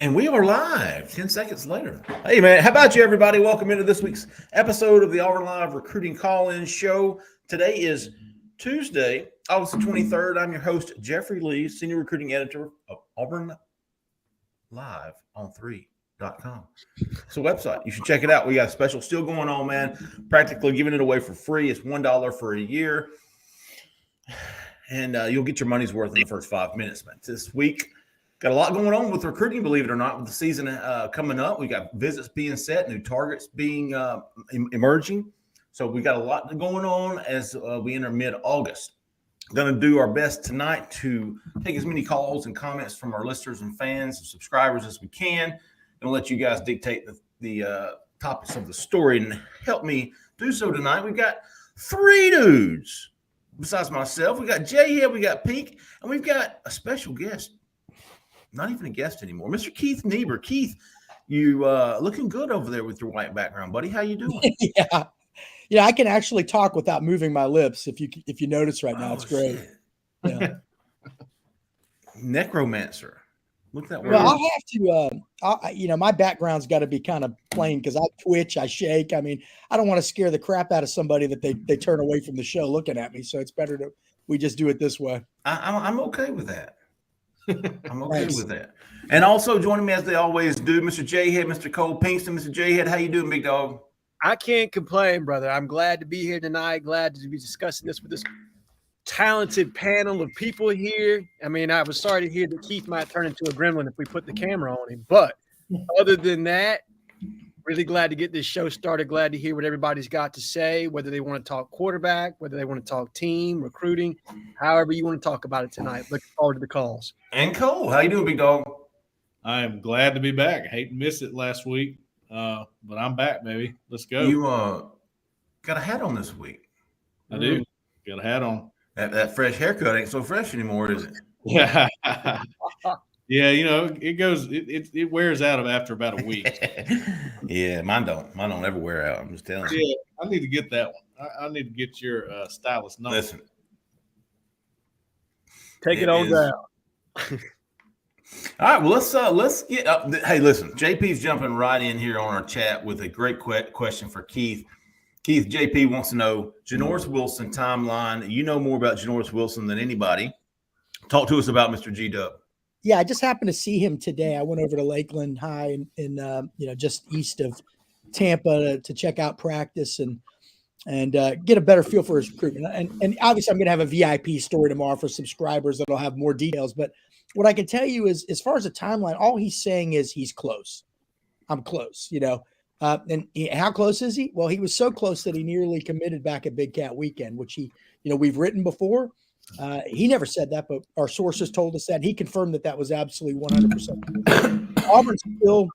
And we are live 10 seconds later. Hey, man, how about you, everybody? Welcome into this week's episode of the Auburn Live Recruiting Call-In Show. Today is Tuesday, August the 23rd. I'm your host, Jeffrey Lee, Senior Recruiting Editor of Auburn Live on 3.com. It's a website. You should check it out. We got a special still going on, man. Practically giving it away for free. It's $1 for a year. And you'll get your money's worth in the first 5 minutes, man. This week, got a lot going on with recruiting, believe it or not, with the season coming up. We got visits being set, new targets being emerging. So we got a lot going on as we enter mid-August. Going to do our best tonight to take as many calls and comments from our listeners and fans and subscribers as we can. Going to let you guys dictate the topics of the story and help me do so tonight. We've got three dudes besides myself. We got Jhead, we got Pink, and we've got a special guest. Not even a guest anymore. Mr. Keith Niebuhr. Keith, you looking good over there with your white background, buddy. How you doing? Yeah, I can actually talk without moving my lips. If you notice right now, it's great. Shit. Yeah. Necromancer. Look at that word. Well, I'll have to. My background's got to be kind of plain because I twitch, I shake. I mean, I don't want to scare the crap out of somebody that they turn away from the show looking at me. So it's better we just do it this way. I'm okay with that. I'm okay with that. And also joining me as they always do, Mr. Jhead, Mr. Cole Pinkston. Mr. Jhead, how you doing, big dog? I can't complain, brother. I'm glad to be here tonight. Glad to be discussing this with this talented panel of people here. I mean, I was sorry to hear that Keith might turn into a gremlin if we put the camera on him. But other than that, really glad to get this show started. Glad to hear what everybody's got to say, whether they want to talk quarterback, whether they want to talk team, recruiting, however you want to talk about it tonight. Looking forward to the calls. And Cole, how you doing, big dog? I am glad to be back. I hate to miss it last week, but I'm back, baby. Let's go. You got a hat on this week. I do. Got a hat on. That fresh haircut ain't so fresh anymore, is it? Yeah. Yeah, it wears out after about a week. Yeah, mine don't ever wear out. I'm just telling you. Yeah, I need to get that one. I need to get your stylist number. Listen. Take it on down. All right, well, let's get up. Hey, listen, JP's jumping right in here on our chat with a great question for Keith. Keith, JP wants to know Janoris Wilson timeline. You know more about Janoris Wilson than anybody. Talk to us about Mr. G-Dub. Yeah, I just happened to see him today. I went over to Lakeland High in just east of Tampa to check out practice and get a better feel for his recruitment. And obviously, I'm going to have a VIP story tomorrow for subscribers that'll have more details. But what I can tell you is, as far as the timeline, all he's saying is he's close. I'm close, how close is he? Well, he was so close that he nearly committed back at Big Cat Weekend, which we've written before. He never said that, but our sources told us that. He confirmed that was absolutely 100%. Auburn's still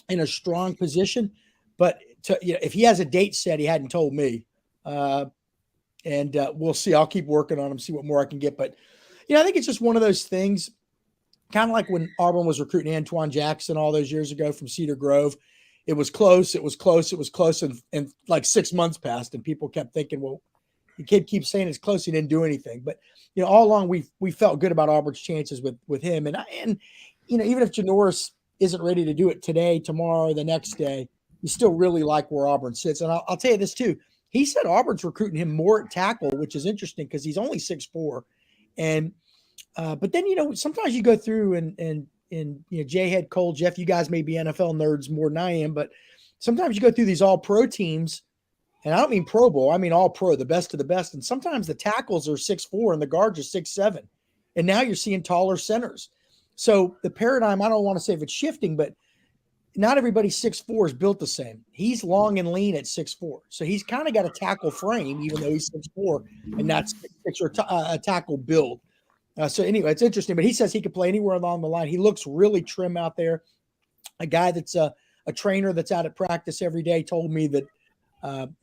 in a strong position, but if he has a date set, he hadn't told me. And we'll see. I'll keep working on him, see what more I can get. But, I think it's just one of those things, kind of like when Auburn was recruiting Antoine Jackson all those years ago from Cedar Grove. It was close. And like 6 months passed, and people kept thinking, well, the kid keeps saying it's close. He didn't do anything. But, all along we felt good about Auburn's chances with him. And even if Janoris isn't ready to do it today, tomorrow, the next day, you still really like where Auburn sits. And I'll tell you this too. He said Auburn's recruiting him more at tackle, which is interesting because he's only 6'4". And but then, sometimes you go through and Jhead, Cole, Jeff, you guys may be NFL nerds more than I am, but sometimes you go through these all-pro teams. And I don't mean Pro Bowl. I mean all-pro, the best of the best. And sometimes the tackles are 6'4" and the guards are 6'7". And now you're seeing taller centers. So the paradigm, I don't want to say if it's shifting, but not everybody 6'4" is built the same. He's long and lean at 6'4". So he's kind of got a tackle frame, even though he's 6'4", and not 6'6" or a tackle build. So anyway, it's interesting. But he says he can play anywhere along the line. He looks really trim out there. A guy that's a trainer that's out at practice every day told me that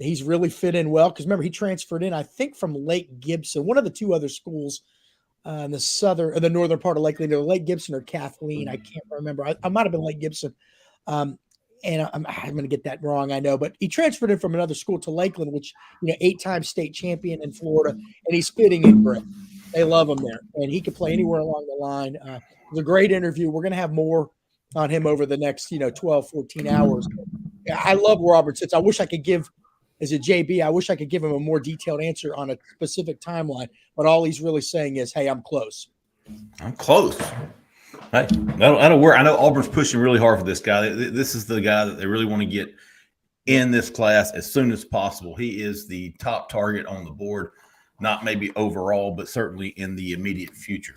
he's really fit in well. Because remember, he transferred in, I think, from Lake Gibson, one of the two other schools in the northern part of Lakeland, either Lake Gibson or Kathleen. I can't remember. I might have been Lake Gibson. And I'm going to get that wrong, I know. But he transferred in from another school to Lakeland, which, 8-time state champion in Florida. And he's fitting in great. They love him there. And he can play anywhere along the line. It was a great interview. We're going to have more on him over the next, 12, 14 hours. I love where Auburn sits. I wish I could give, as a JB, I wish I could give him a more detailed answer on a specific timeline, but all he's really saying is, hey, I'm close. I'm close. Hey, that'll work. I know Auburn's pushing really hard for this guy. This is the guy that they really want to get in this class as soon as possible. He is the top target on the board, not maybe overall, but certainly in the immediate future.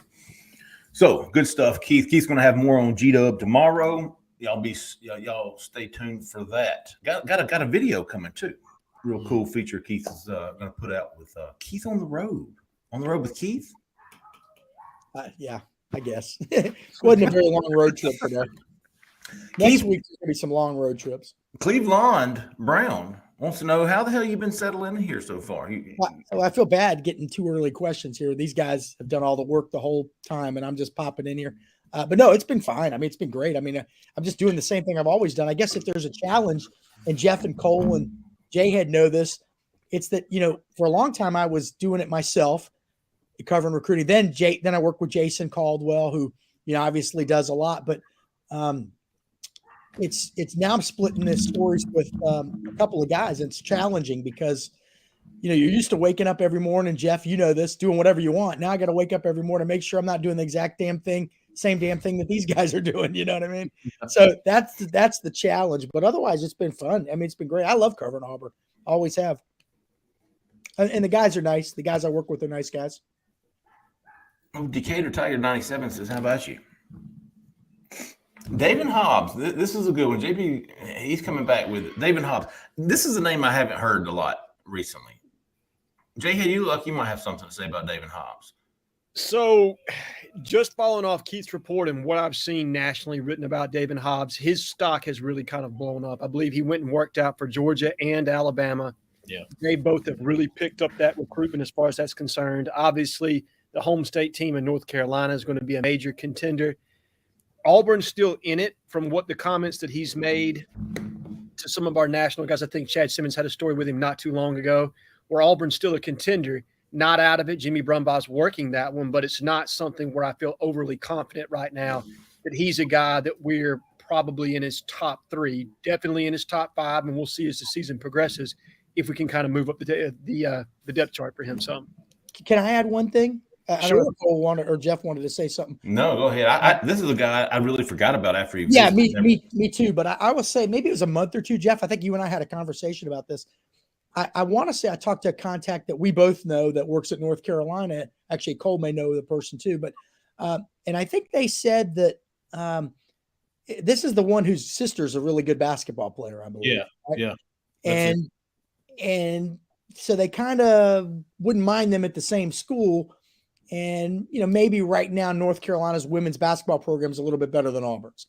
So good stuff, Keith. Keith's going to have more on G-Dub tomorrow. Y'all stay tuned for that. Got a video coming too. Real cool feature Keith is going to put out with Keith on the road. On the road with Keith? Yeah, I guess. It wasn't a very long road trip today. Next week, there's going to be some long road trips. Cleveland Brown wants to know how the hell you've been settling in here so far. I feel bad getting too early questions here. These guys have done all the work the whole time, and I'm just popping in here. But no, it's been fine. I mean, it's been great. I mean, I'm just doing the same thing I've always done. I guess if there's a challenge, and Jeff and Cole and Jhead know this, it's that, for a long time I was doing it myself, covering recruiting. Then I worked with Jason Caldwell, who, obviously does a lot. But it's now I'm splitting this stories with a couple of guys. And it's challenging because, you're used to waking up every morning, Jeff, this, doing whatever you want. Now I got to wake up every morning, make sure I'm not doing the exact same damn thing that these guys are doing. You know what I mean? So that's the challenge. But otherwise, it's been fun. I mean, it's been great. I love covering Auburn. Always have. And the guys are nice. The guys I work with are nice guys. Decatur Tiger 97 says, how about you? David Hobbs. This is a good one. JP, he's coming back with it. David Hobbs. This is a name I haven't heard a lot recently. Jhead, you look like you might have something to say about David Hobbs. So just following off Keith's report and what I've seen nationally written about David Hobbs, his stock has really kind of blown up. I believe he went and worked out for Georgia and Alabama. Yeah. They both have really picked up that recruitment as far as that's concerned. Obviously, the home state team in North Carolina is going to be a major contender. Auburn's still in it from what the comments that he's made to some of our national guys. I think Chad Simmons had a story with him not too long ago where Auburn's still a contender. Not out of it. Jimmy Brumbaugh's working that one, but it's not something where I feel overly confident right now that he's a guy that we're probably in his top 3, definitely in his top 5, and we'll see as the season progresses if we can kind of move up the depth chart for him some. Can I add one thing? I Sure. don't know if Cole wanted or Jeff wanted to say something. No, go ahead. This is a guy I really forgot about after you. Yeah, me too. But I will say maybe it was a month or two, Jeff. I think you and I had a conversation about this. I want to say I talked to a contact that we both know that works at North Carolina. Actually, Cole may know the person too. But and I think they said that this is the one whose sister's a really good basketball player, I believe. Yeah, right? yeah. And so they kind of wouldn't mind them at the same school. And, maybe right now North Carolina's women's basketball program is a little bit better than Auburn's.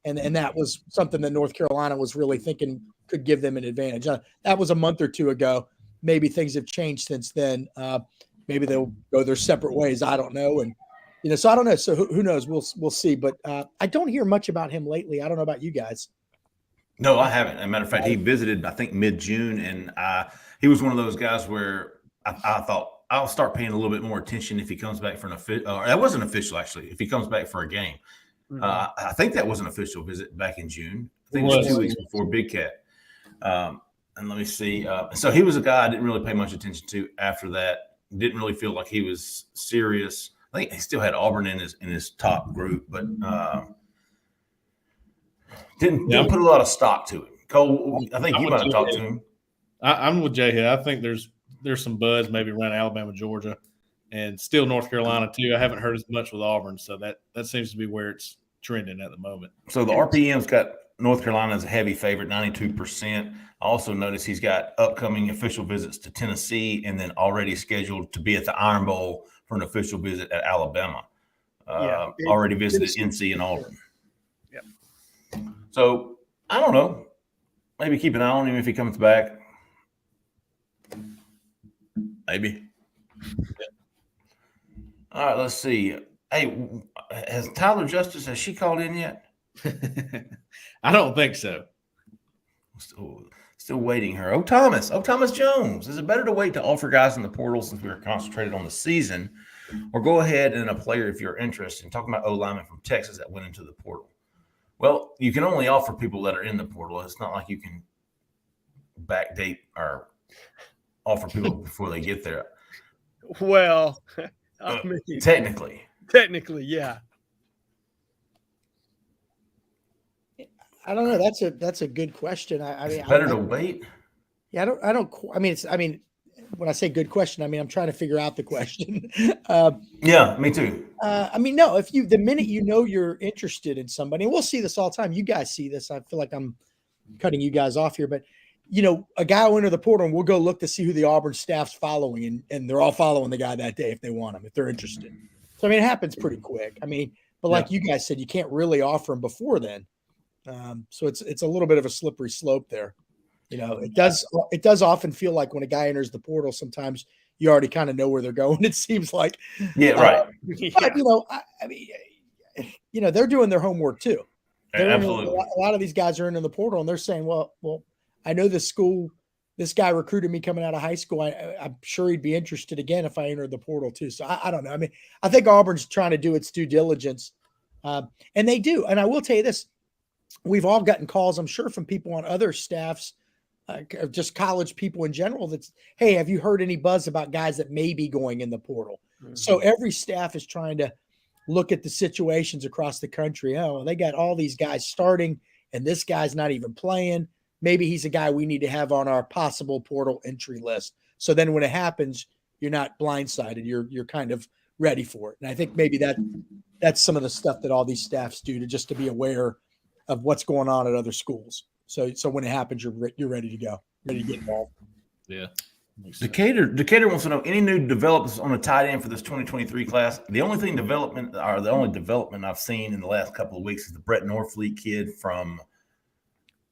And that was something that North Carolina was really thinking could give them an advantage. That was a month or two ago. Maybe things have changed since then. Maybe they'll go their separate ways. I don't know. And, so I don't know. So who knows? We'll see. But I don't hear much about him lately. I don't know about you guys. No, I haven't. As a matter of fact, he visited, I think, mid-June, and he was one of those guys where I thought I'll start paying a little bit more attention if he comes back for an official. That wasn't official, actually, if he comes back for a game. Mm-hmm. I think that was an official visit back in June. I think it was 2 weeks before Big Cat. And let me see. So he was a guy I didn't really pay much attention to after that. Didn't really feel like he was serious. I think he still had Auburn in his top group, but didn't put a lot of stock to it. Cole, I think you might have talked to him. I'm with Jhead. I think there's some buzz maybe around Alabama, Georgia, and still North Carolina too. I haven't heard as much with Auburn, so that seems to be where it's trending at the moment. So the RPM's got North Carolina as a heavy favorite, 92%. I also noticed he's got upcoming official visits to Tennessee and then already scheduled to be at the Iron Bowl for an official visit at Alabama. Already visited NC and Auburn. Yeah. So I don't know. Maybe keep an eye on him if he comes back. Maybe. Yeah. All right, let's see. Hey, has Tyler Justice, has she called in yet? I don't think so. Still waiting her. Thomas Jones. Is it better to wait to offer guys in the portal since we are concentrated on the season, or go ahead and a player if you're interested? And talking about O lineman from Texas that went into the portal. Well, you can only offer people that are in the portal. It's not like you can backdate or offer people before they get there. Well, I mean, Technically, yeah. I don't know. That's a good question. I mean, it's better to wait. Yeah, I mean, when I say good question, I mean, I'm trying to figure out the question. Yeah, me too. I mean, no, the minute you know you're interested in somebody, and we'll see this all the time. You guys see this. I feel like I'm cutting you guys off here, but a guy will enter the portal and we'll go look to see who the Auburn staff's following, and they're all following the guy that day if they want him, if they're interested. So, I mean, it happens pretty quick. I mean, but like you guys said, you can't really offer him before then. So it's a little bit of a slippery slope there. It does often feel like when a guy enters the portal, sometimes you already kind of know where they're going. It seems like, yeah, right. But, I mean, they're doing their homework too. Absolutely. A lot of these guys are in the portal and they're saying, well, I know this guy recruited me coming out of high school. I'm sure he'd be interested again if I entered the portal too. So I don't know. I mean, I think Auburn's trying to do its due diligence, and they do. And I will tell you this: we've all gotten calls, I'm sure, from people on other staffs, just college people in general. That's, hey, have you heard any buzz about guys that may be going in the portal? Mm-hmm. So every staff is trying to look at the situations across the country. Oh, they got all these guys starting, and this guy's not even playing. Maybe he's a guy we need to have on our possible portal entry list. So then when it happens, you're not blindsided. You're kind of ready for it. And I think maybe that's some of the stuff that all these staffs do to be aware of what's going on at other schools. So when it happens, you're ready to go, ready to get involved. Yeah. Decatur wants to know any new developments on the tight end for this 2023 class. The only development I've seen in the last couple of weeks is the Brett Norfleet kid from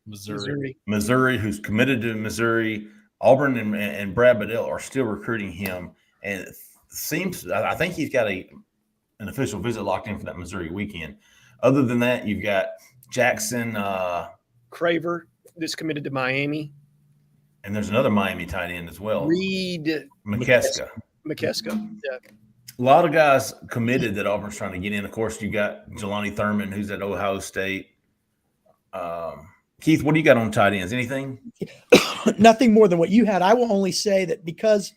Missouri, who's committed to Missouri. Auburn and Brad Bedell are still recruiting him, and it seems I think he's got an official visit locked in for that Missouri weekend. Other than that, you've got Jackson Craver that's committed to Miami, and there's another Miami tight end as well. Reed McKeska. Yeah. A lot of guys committed that Auburn's trying to get in. Of course, you got Jelani Thurman, who's at Ohio State. Keith, what do you got on tight ends? Anything? Nothing more than what you had. I will only say that because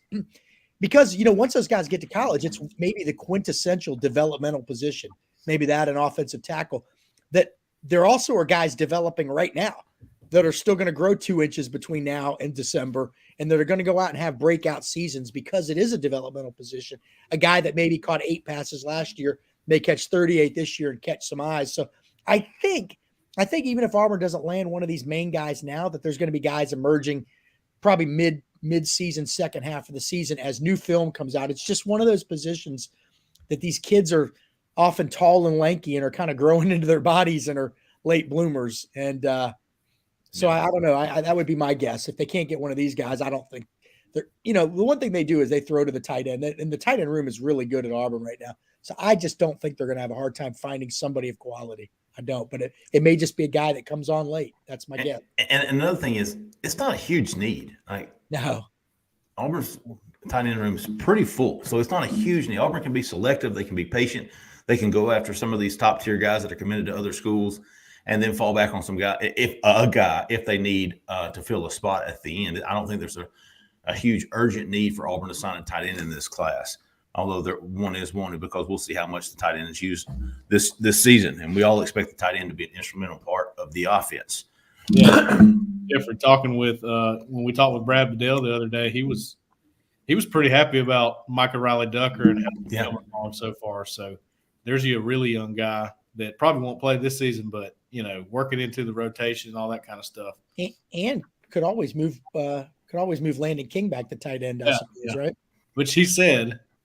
once those guys get to college, it's maybe the quintessential developmental position, maybe that an offensive tackle, that there also are guys developing right now that are still going to grow 2 inches between now and December, and that are going to go out and have breakout seasons because it is a developmental position. A guy that maybe caught 8 passes last year may catch 38 this year and catch some eyes. So I think even if Auburn doesn't land one of these main guys now, that there's going to be guys emerging probably mid-season, second half of the season as new film comes out. It's just one of those positions that these kids are often tall and lanky and are kind of growing into their bodies and are late bloomers. And so I don't know. That would be my guess. If they can't get one of these guys, I don't think they're, the one thing they do is they throw to the tight end, and the tight end room is really good at Auburn right now. So I just don't think they're going to have a hard time finding somebody of quality. I don't, but it may just be a guy that comes on late. That's my guess. And another thing is, it's not a huge need. No, Auburn's tight end room is pretty full, so it's not a huge need. Auburn can be selective. They can be patient. They can go after some of these top tier guys that are committed to other schools, and then fall back on some guy if they need to fill a spot at the end. I don't think there's a huge urgent need for Auburn to sign a tight end in this class. Although one is wanted, because we'll see how much the tight end is used this season, and we all expect the tight end to be an instrumental part of the offense. Yeah, for talking with when we talked with Brad Bedell the other day, he was pretty happy about Micah Riley Ducker and how he's going on so far. So there's a really young guy that probably won't play this season, but working into the rotation and all that kind of stuff, and could always move Landon King back to tight end, I suppose, right?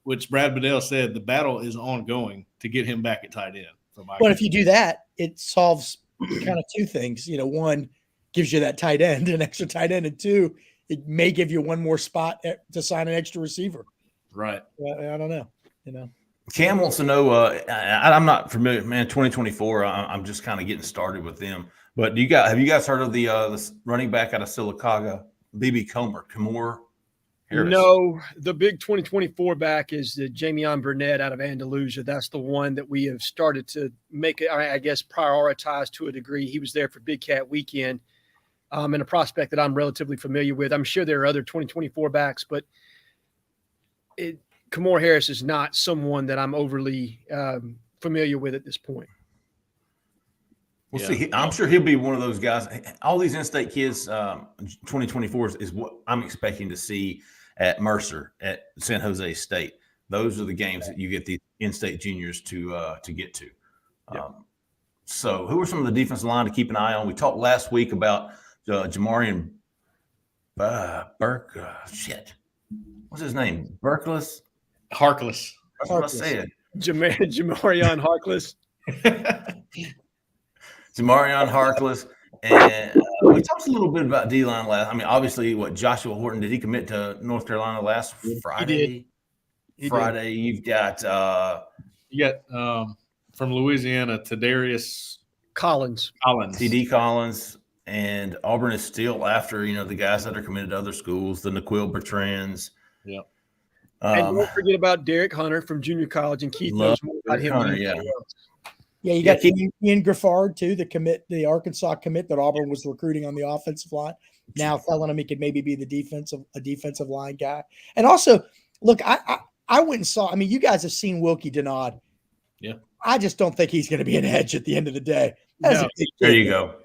Which Brad Bedell said the battle is ongoing to get him back at tight end. Well, if you do that, it solves kind of two things. One, gives you that tight end, an extra tight end, and two, it may give you one more spot to sign an extra receiver. Right. I don't know. Cam wants to know, I'm not familiar, man, 2024, I'm just kind of getting started with them. But have you guys heard of the running back out of Sylacauga, BB Comer? Harris? No, the big 2024 back is the Jamion Burnett out of Andalusia. That's the one that we have started to make it, I guess, prioritize to a degree. He was there for Big Cat Weekend, and a prospect that I'm relatively familiar with. I'm sure there are other 2024 backs, but Kamor Harris is not someone that I'm overly familiar with at this point. We'll see. I'm sure he'll be one of those guys. All these in-state kids, 2024 is what I'm expecting to see at Mercer, at San Jose State. Those are the games that you get the in-state juniors to get to. So who are some of the defensive line to keep an eye on? We talked last week about Jamarian Burke. What's his name? Harkless. Harkless. That's what I said. Jamarion Harkless. Jamarion Harkless. And we talked a little bit about D-line last. I mean, obviously, Joshua Horton, did he commit to North Carolina last Friday? He Friday. Did. You've got from Louisiana, Tadarius Collins. TD Collins. And Auburn is still after, the guys that are committed to other schools, the Naquil Bertrands. Yep. And don't forget about Derek Hunter from junior college, and Keith knows more about him. Hunter, Yeah, you got Ian Griffard too, the Arkansas commit that Auburn was recruiting on the offensive line. Now telling him he could maybe be a defensive line guy. And also, look, I went and saw. I mean, you guys have seen Wilkie Denaud. Yeah. I just don't think he's going to be an edge at the end of the day. There you go.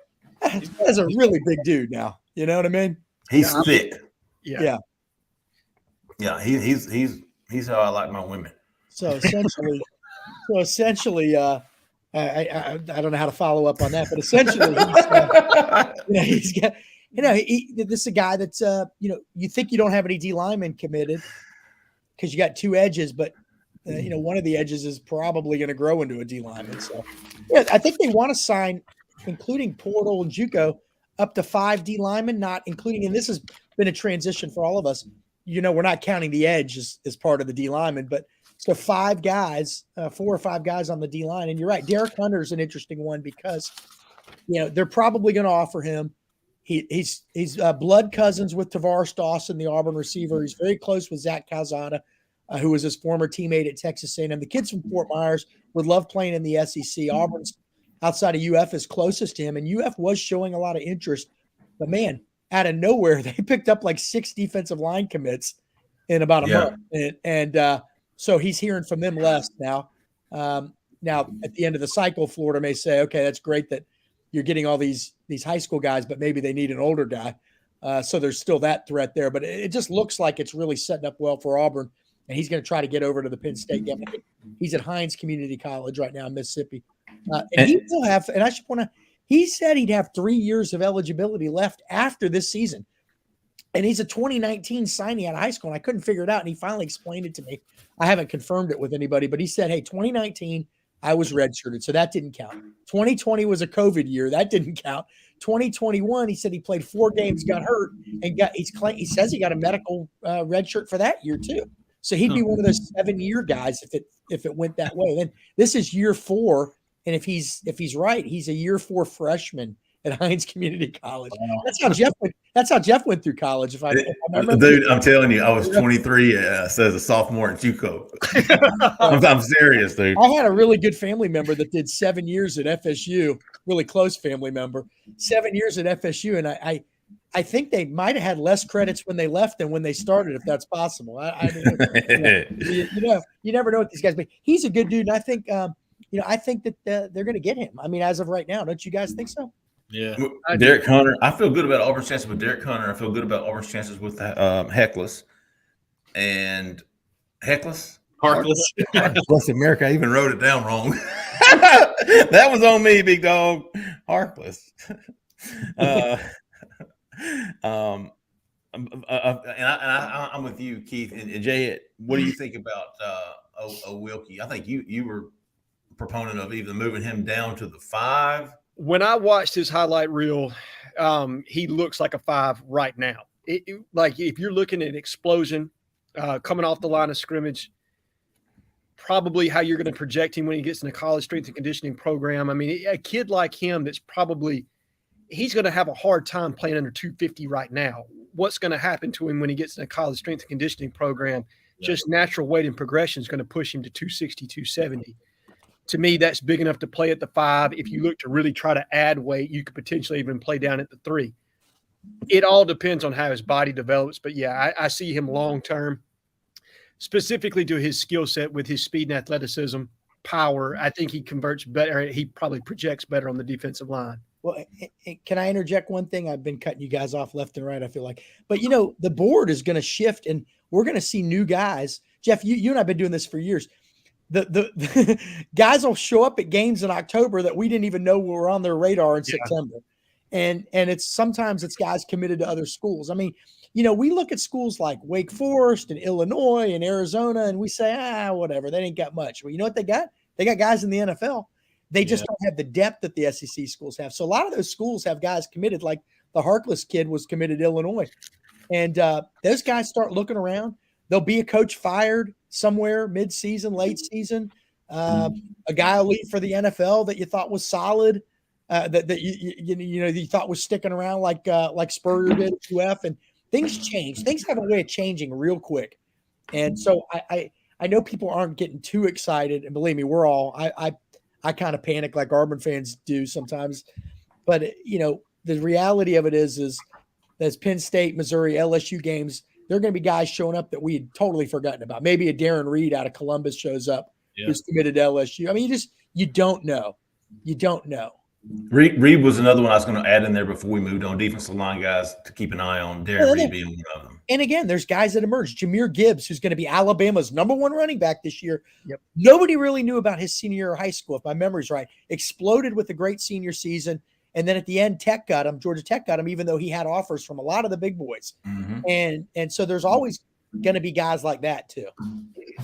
That's a really big dude now. You know what I mean? He's thick. Yeah. Yeah, he's how I like my women. So essentially, I don't know how to follow up on that, but essentially, he's got, this is a guy that's, you think you don't have any D linemen committed because you got two edges, but one of the edges is probably going to grow into a D lineman. So, yeah, I think they want to sign, including portal and JUCO, up to 5 D linemen, not including, and this has been a transition for all of us. We're not counting the edge as part of the D lineman, but so 5 guys, 4 or 5 guys on the D line. And you're right, Derek Hunter is an interesting one because, they're probably going to offer him. He's blood cousins with Tavares Dawson, the Auburn receiver. He's very close with Zach Calzada, who was his former teammate at Texas A&M. The kids from Fort Myers would love playing in the SEC. Auburn's outside of UF is closest to him, and UF was showing a lot of interest. But man, out of nowhere, they picked up like 6 defensive line commits in about a month. And so he's hearing from them less now. Now, at the end of the cycle, Florida may say, okay, that's great that you're getting all these high school guys, but maybe they need an older guy. So there's still that threat there. But it just looks like it's really setting up well for Auburn. And he's going to try to get over to the Penn State game. He's at Hines Community College right now in Mississippi. And he will have – and I should point out, he said he'd have 3 years of eligibility left after this season. And he's a 2019 signee out of high school, and I couldn't figure it out. And he finally explained it to me. I haven't confirmed it with anybody, but he said, hey, 2019, I was redshirted, so that didn't count. 2020 was a COVID year. That didn't count. 2021, he said he played 4 games, got hurt, and he says he got a medical redshirt for that year too. So he'd be one of those 7-year guys if it went that way. Then this is year 4. And if he's right, he's a year 4 freshman at Hines Community College. Wow. That's how Jeff went through college. If I remember. Dude, I'm telling you, I was 23 as a sophomore at JUCO. I'm serious, dude. I had a really good family member that did 7 years at FSU, really close family member, 7 years at FSU, and I think they might have had less credits when they left than when they started, if that's possible. You never know what these guys. But he's a good dude, and I think. I think that they're going to get him. I mean, as of right now, don't you guys think so? Yeah. Derek Hunter. I feel good about Auburn's chances with Derek Hunter. I feel good about Auburn's chances with Harkless. And Harkless? Bless America, I even wrote it down wrong. That was on me, big dog. Harkless. And I'm with you, Keith. And Jhead, what do you think about Wilkie? I think you were proponent of even moving him down to the 5. When I watched his highlight reel, he looks like a 5 right now. Like if you're looking at explosion coming off the line of scrimmage, probably how you're going to project him when he gets in a college strength and conditioning program. I mean, a kid like him he's going to have a hard time playing under 250 right now. what's going to happen to him when he gets in a college strength and conditioning program. Just natural weight and progression is going to push him to 260, 270. To me, that's big enough to play at the 5. If you look to really try to add weight, you could potentially even play down at the 3. It all depends on how his body develops. But, yeah, I see him long-term, specifically to his skill set with his speed and athleticism, power. I think he converts better. He probably projects better on the defensive line. Well, can I interject one thing? I've been cutting you guys off left and right, I feel like. But, the board is going to shift, and we're going to see new guys. Jeff, you and I have been doing this for years. The guys will show up at games in October that we didn't even know were on their radar in September. And sometimes it's guys committed to other schools. I mean, we look at schools like Wake Forest and Illinois and Arizona, and we say, whatever, they ain't got much. Well, you know what they got? They got guys in the NFL. They just don't have the depth that the SEC schools have. So a lot of those schools have guys committed, like the Harkless kid was committed to Illinois. And those guys start looking around. There'll be a coach fired somewhere mid-season, late season. A guy will leave for the NFL that you thought was solid, that you thought was sticking around like Spurrier did at UF. And things change. Things have a way of changing real quick. And so I know people aren't getting too excited. And believe me, we're all I kind of panic like Auburn fans do sometimes. But, the reality of it is that's Penn State, Missouri, LSU games, there are going to be guys showing up that we had totally forgotten about. Maybe a Darren Reed out of Columbus shows up who's committed to LSU. I mean, you don't know. You don't know. Reed was another one I was going to add in there before we moved on. Defensive line guys to keep an eye on. Darren Reed being one of them. And again, there's guys that emerged. Jahmyr Gibbs, who's going to be Alabama's #1 running back this year. Yep. Nobody really knew about his senior year of high school, if my memory's right. Exploded with a great senior season. And then at the end, Georgia Tech got him, even though he had offers from a lot of the big boys. Mm-hmm. And so there's always going to be guys like that too.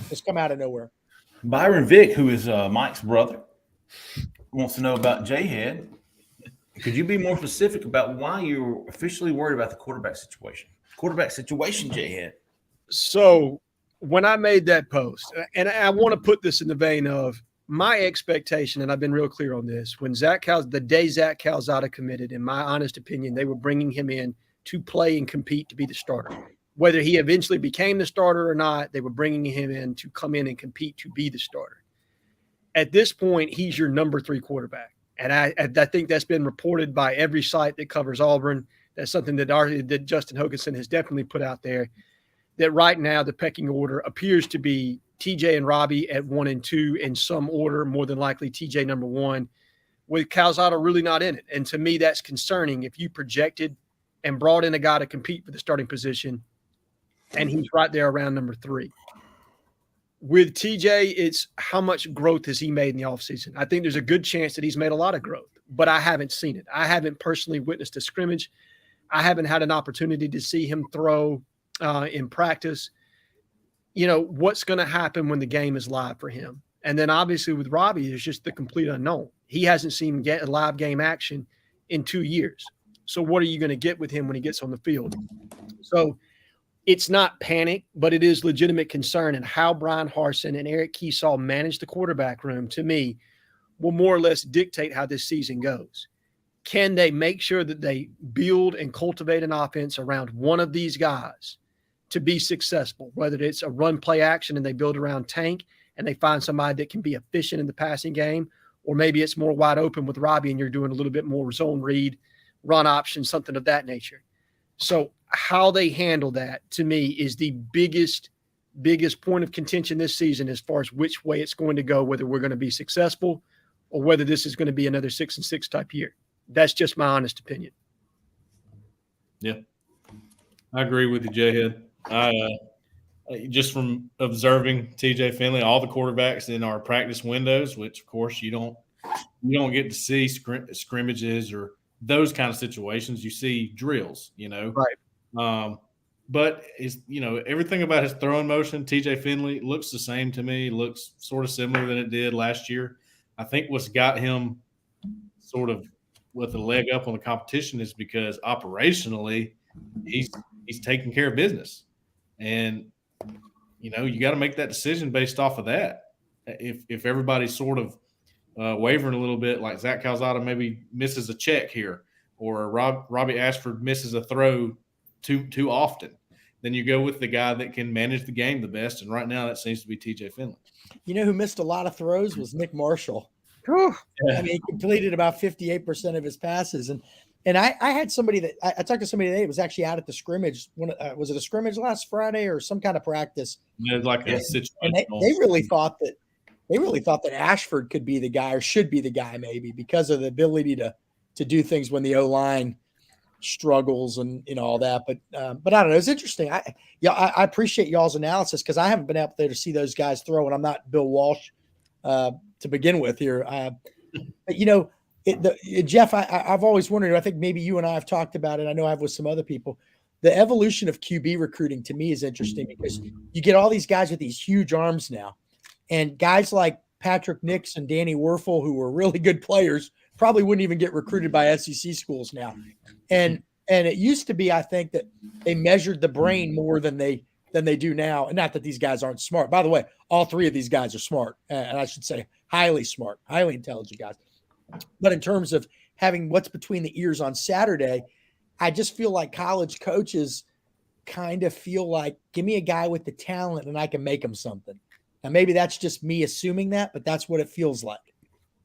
Just come out of nowhere. Byron Vick, who is Mike's brother, wants to know about Jhead. Could you be more specific about why you're officially worried about the quarterback situation? Jhead. So when I made that post, and I want to put this in the vein of my expectation, and I've been real clear on this, when the day Zach Calzada committed, in my honest opinion, they were bringing him in to play and compete to be the starter. Whether he eventually became the starter or not, they were bringing him in to come in and compete to be the starter. At this point, he's your number 3 quarterback. And I think that's been reported by every site that covers Auburn. That's something that Justin Hokanson has definitely put out there, that right now the pecking order appears to be TJ and Robbie at 1 and 2 in some order, more than likely TJ number 1, with Calzada really not in it. And to me, that's concerning. If you projected and brought in a guy to compete for the starting position, and he's right there around number 3. With TJ, it's how much growth has he made in the offseason. I think there's a good chance that he's made a lot of growth, but I haven't seen it. I haven't personally witnessed a scrimmage. I haven't had an opportunity to see him throw in practice. What's going to happen when the game is live for him? And then obviously with Robbie, it's just the complete unknown. He hasn't seen live game action in 2 years. So what are you going to get with him when he gets on the field? So it's not panic, but it is legitimate concern. And how Brian Harsin and Eric Keesall manage the quarterback room, to me, will more or less dictate how this season goes. Can they make sure that they build and cultivate an offense around one of these guys to be successful, whether it's a run play action and they build around Tank and they find somebody that can be efficient in the passing game, or maybe it's more wide open with Robbie and you're doing a little bit more zone read, run option, something of that nature. So how they handle that, to me, is the biggest point of contention this season as far as which way it's going to go, whether we're going to be successful or whether this is going to be another 6-6 type year. That's just my honest opinion. Yeah, I agree with you, Jhead. Just from observing TJ Finley, all the quarterbacks in our practice windows, which of course you don't get to see scrimmages or those kind of situations. You see drills, Right. But it's, everything about his throwing motion, TJ Finley looks the same to me, looks sort of similar than it did last year. I think what's got him sort of with a leg up on the competition is because operationally he's taking care of business. And, you got to make that decision based off of that. If everybody's sort of wavering a little bit, like Zach Calzada maybe misses a check here, or Robbie Ashford misses a throw too often. Then you go with the guy that can manage the game the best, and right now that seems to be TJ Finley. You know who missed a lot of throws was Nick Marshall. Whew. I mean, he completed about 58% of his passes. And I had somebody that I talked to somebody today that was actually out at the scrimmage. Was it a scrimmage last Friday or some kind of practice? It was like a situation. And they really thought that Ashford could be the guy or should be the guy maybe because of the ability to do things when the O-line struggles and all that. But I don't know. It's interesting. I appreciate y'all's analysis because I haven't been out there to see those guys throw, and I'm not Bill Walsh to begin with here. But Jeff, I've always wondered. I think maybe you and I have talked about it. I know I've with some other people. The evolution of QB recruiting to me is interesting because you get all these guys with these huge arms now, and guys like Patrick Nix and Danny Werfel, who were really good players, probably wouldn't even get recruited by SEC schools now. And it used to be, I think, that they measured the brain more than they do now. And not that these guys aren't smart. By the way, all three of these guys are smart, and I should say highly smart, highly intelligent guys. But in terms of having what's between the ears on Saturday, I just feel like college coaches kind of feel like, give me a guy with the talent and I can make him something. Now, maybe that's just me assuming that, but that's what it feels like.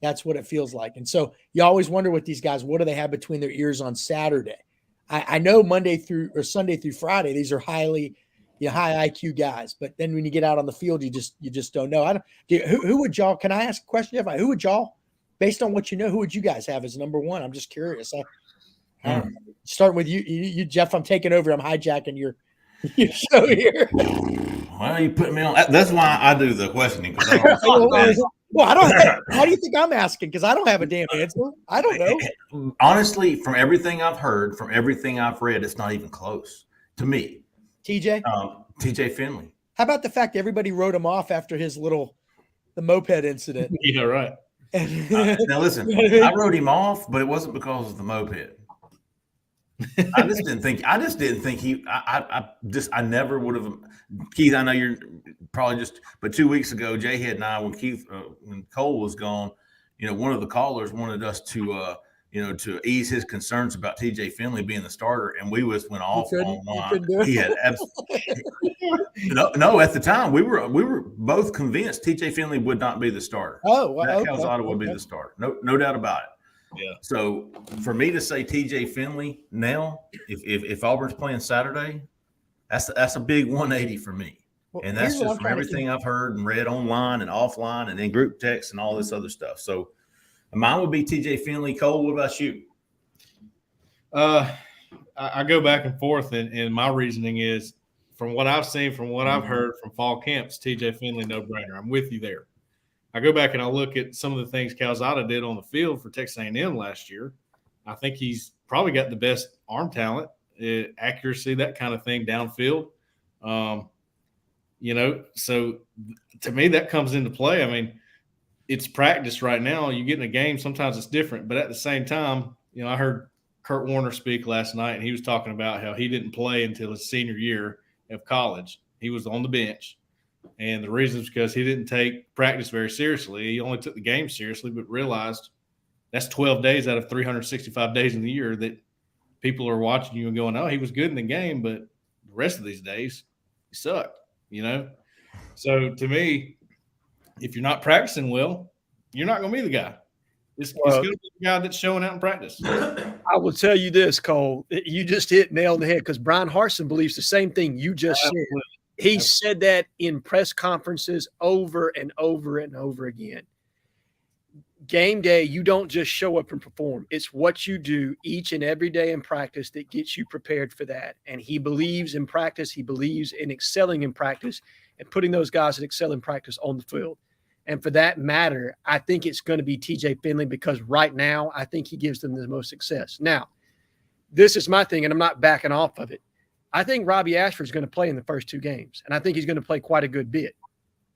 That's what it feels like. And so you always wonder with these guys, what do they have between their ears on Saturday? I know Sunday through Friday, these are high IQ guys. But then when you get out on the field, you just don't know. Who would y'all? Can I ask a question, Jeff? Who would y'all, based on what you know, who would you guys have as number one? I'm just curious. Starting with you, Jeff. I'm taking over. I'm hijacking your show here. Well, you put me on. That's why I do the questioning. Well, I don't. How do you think I'm asking? Because I don't have a damn answer. I don't know. Honestly, from everything I've heard, from everything I've read, it's not even close to me. TJ? TJ Finley. How about the fact everybody wrote him off after the moped incident? Yeah, right. Now listen, I wrote him off, but it wasn't because of the moped. I just didn't think he. I never would have. Keith, I know you're probably but 2 weeks ago, Jhead and I, when Cole was gone, one of the callers wanted us to ease his concerns about TJ Finley being the starter, and we went off online. He had absolutely no. At the time, we were both convinced TJ Finley would not be the starter. Oh, well, Matt Calzada would be the starter. No doubt about it. Yeah. So for me to say TJ Finley now, if Auburn's playing Saturday, that's a big 180 for me. Well, and that's just from everything I've heard and read online and offline and in group text and all this other stuff. So mine would be TJ Finley. Cole, what about you? I go back and forth, and my reasoning is from what I've seen, from what I've heard from fall camps, TJ Finley, no brainer. I'm with you there. I go back and I look at some of the things Calzada did on the field for Texas A&M last year. I think he's probably got the best arm talent, accuracy, that kind of thing downfield. So to me, that comes into play. I mean, it's practice right now. You get in a game, sometimes it's different. But at the same time, I heard Kurt Warner speak last night, and he was talking about how he didn't play until his senior year of college. He was on the bench. And the reason is because he didn't take practice very seriously. He only took the game seriously, but realized that's 12 days out of 365 days in the year that people are watching you and going, oh, he was good in the game, but the rest of these days he sucked, So to me, if you're not practicing well, you're not going to be the guy. It's going to be the guy that's showing out in practice. I will tell you this, Cole. You just hit nail on the head because Brian Harsin believes the same thing you just said. He said that in press conferences over and over and over again. Game day, you don't just show up and perform. It's what you do each and every day in practice that gets you prepared for that. And he believes in practice. He believes in excelling in practice and putting those guys that excel in practice on the field. And for that matter, I think it's going to be TJ Finley because right now I think he gives them the most success. Now, this is my thing, and I'm not backing off of it. I think Robbie Ashford is going to play in the first two games, and I think he's going to play quite a good bit.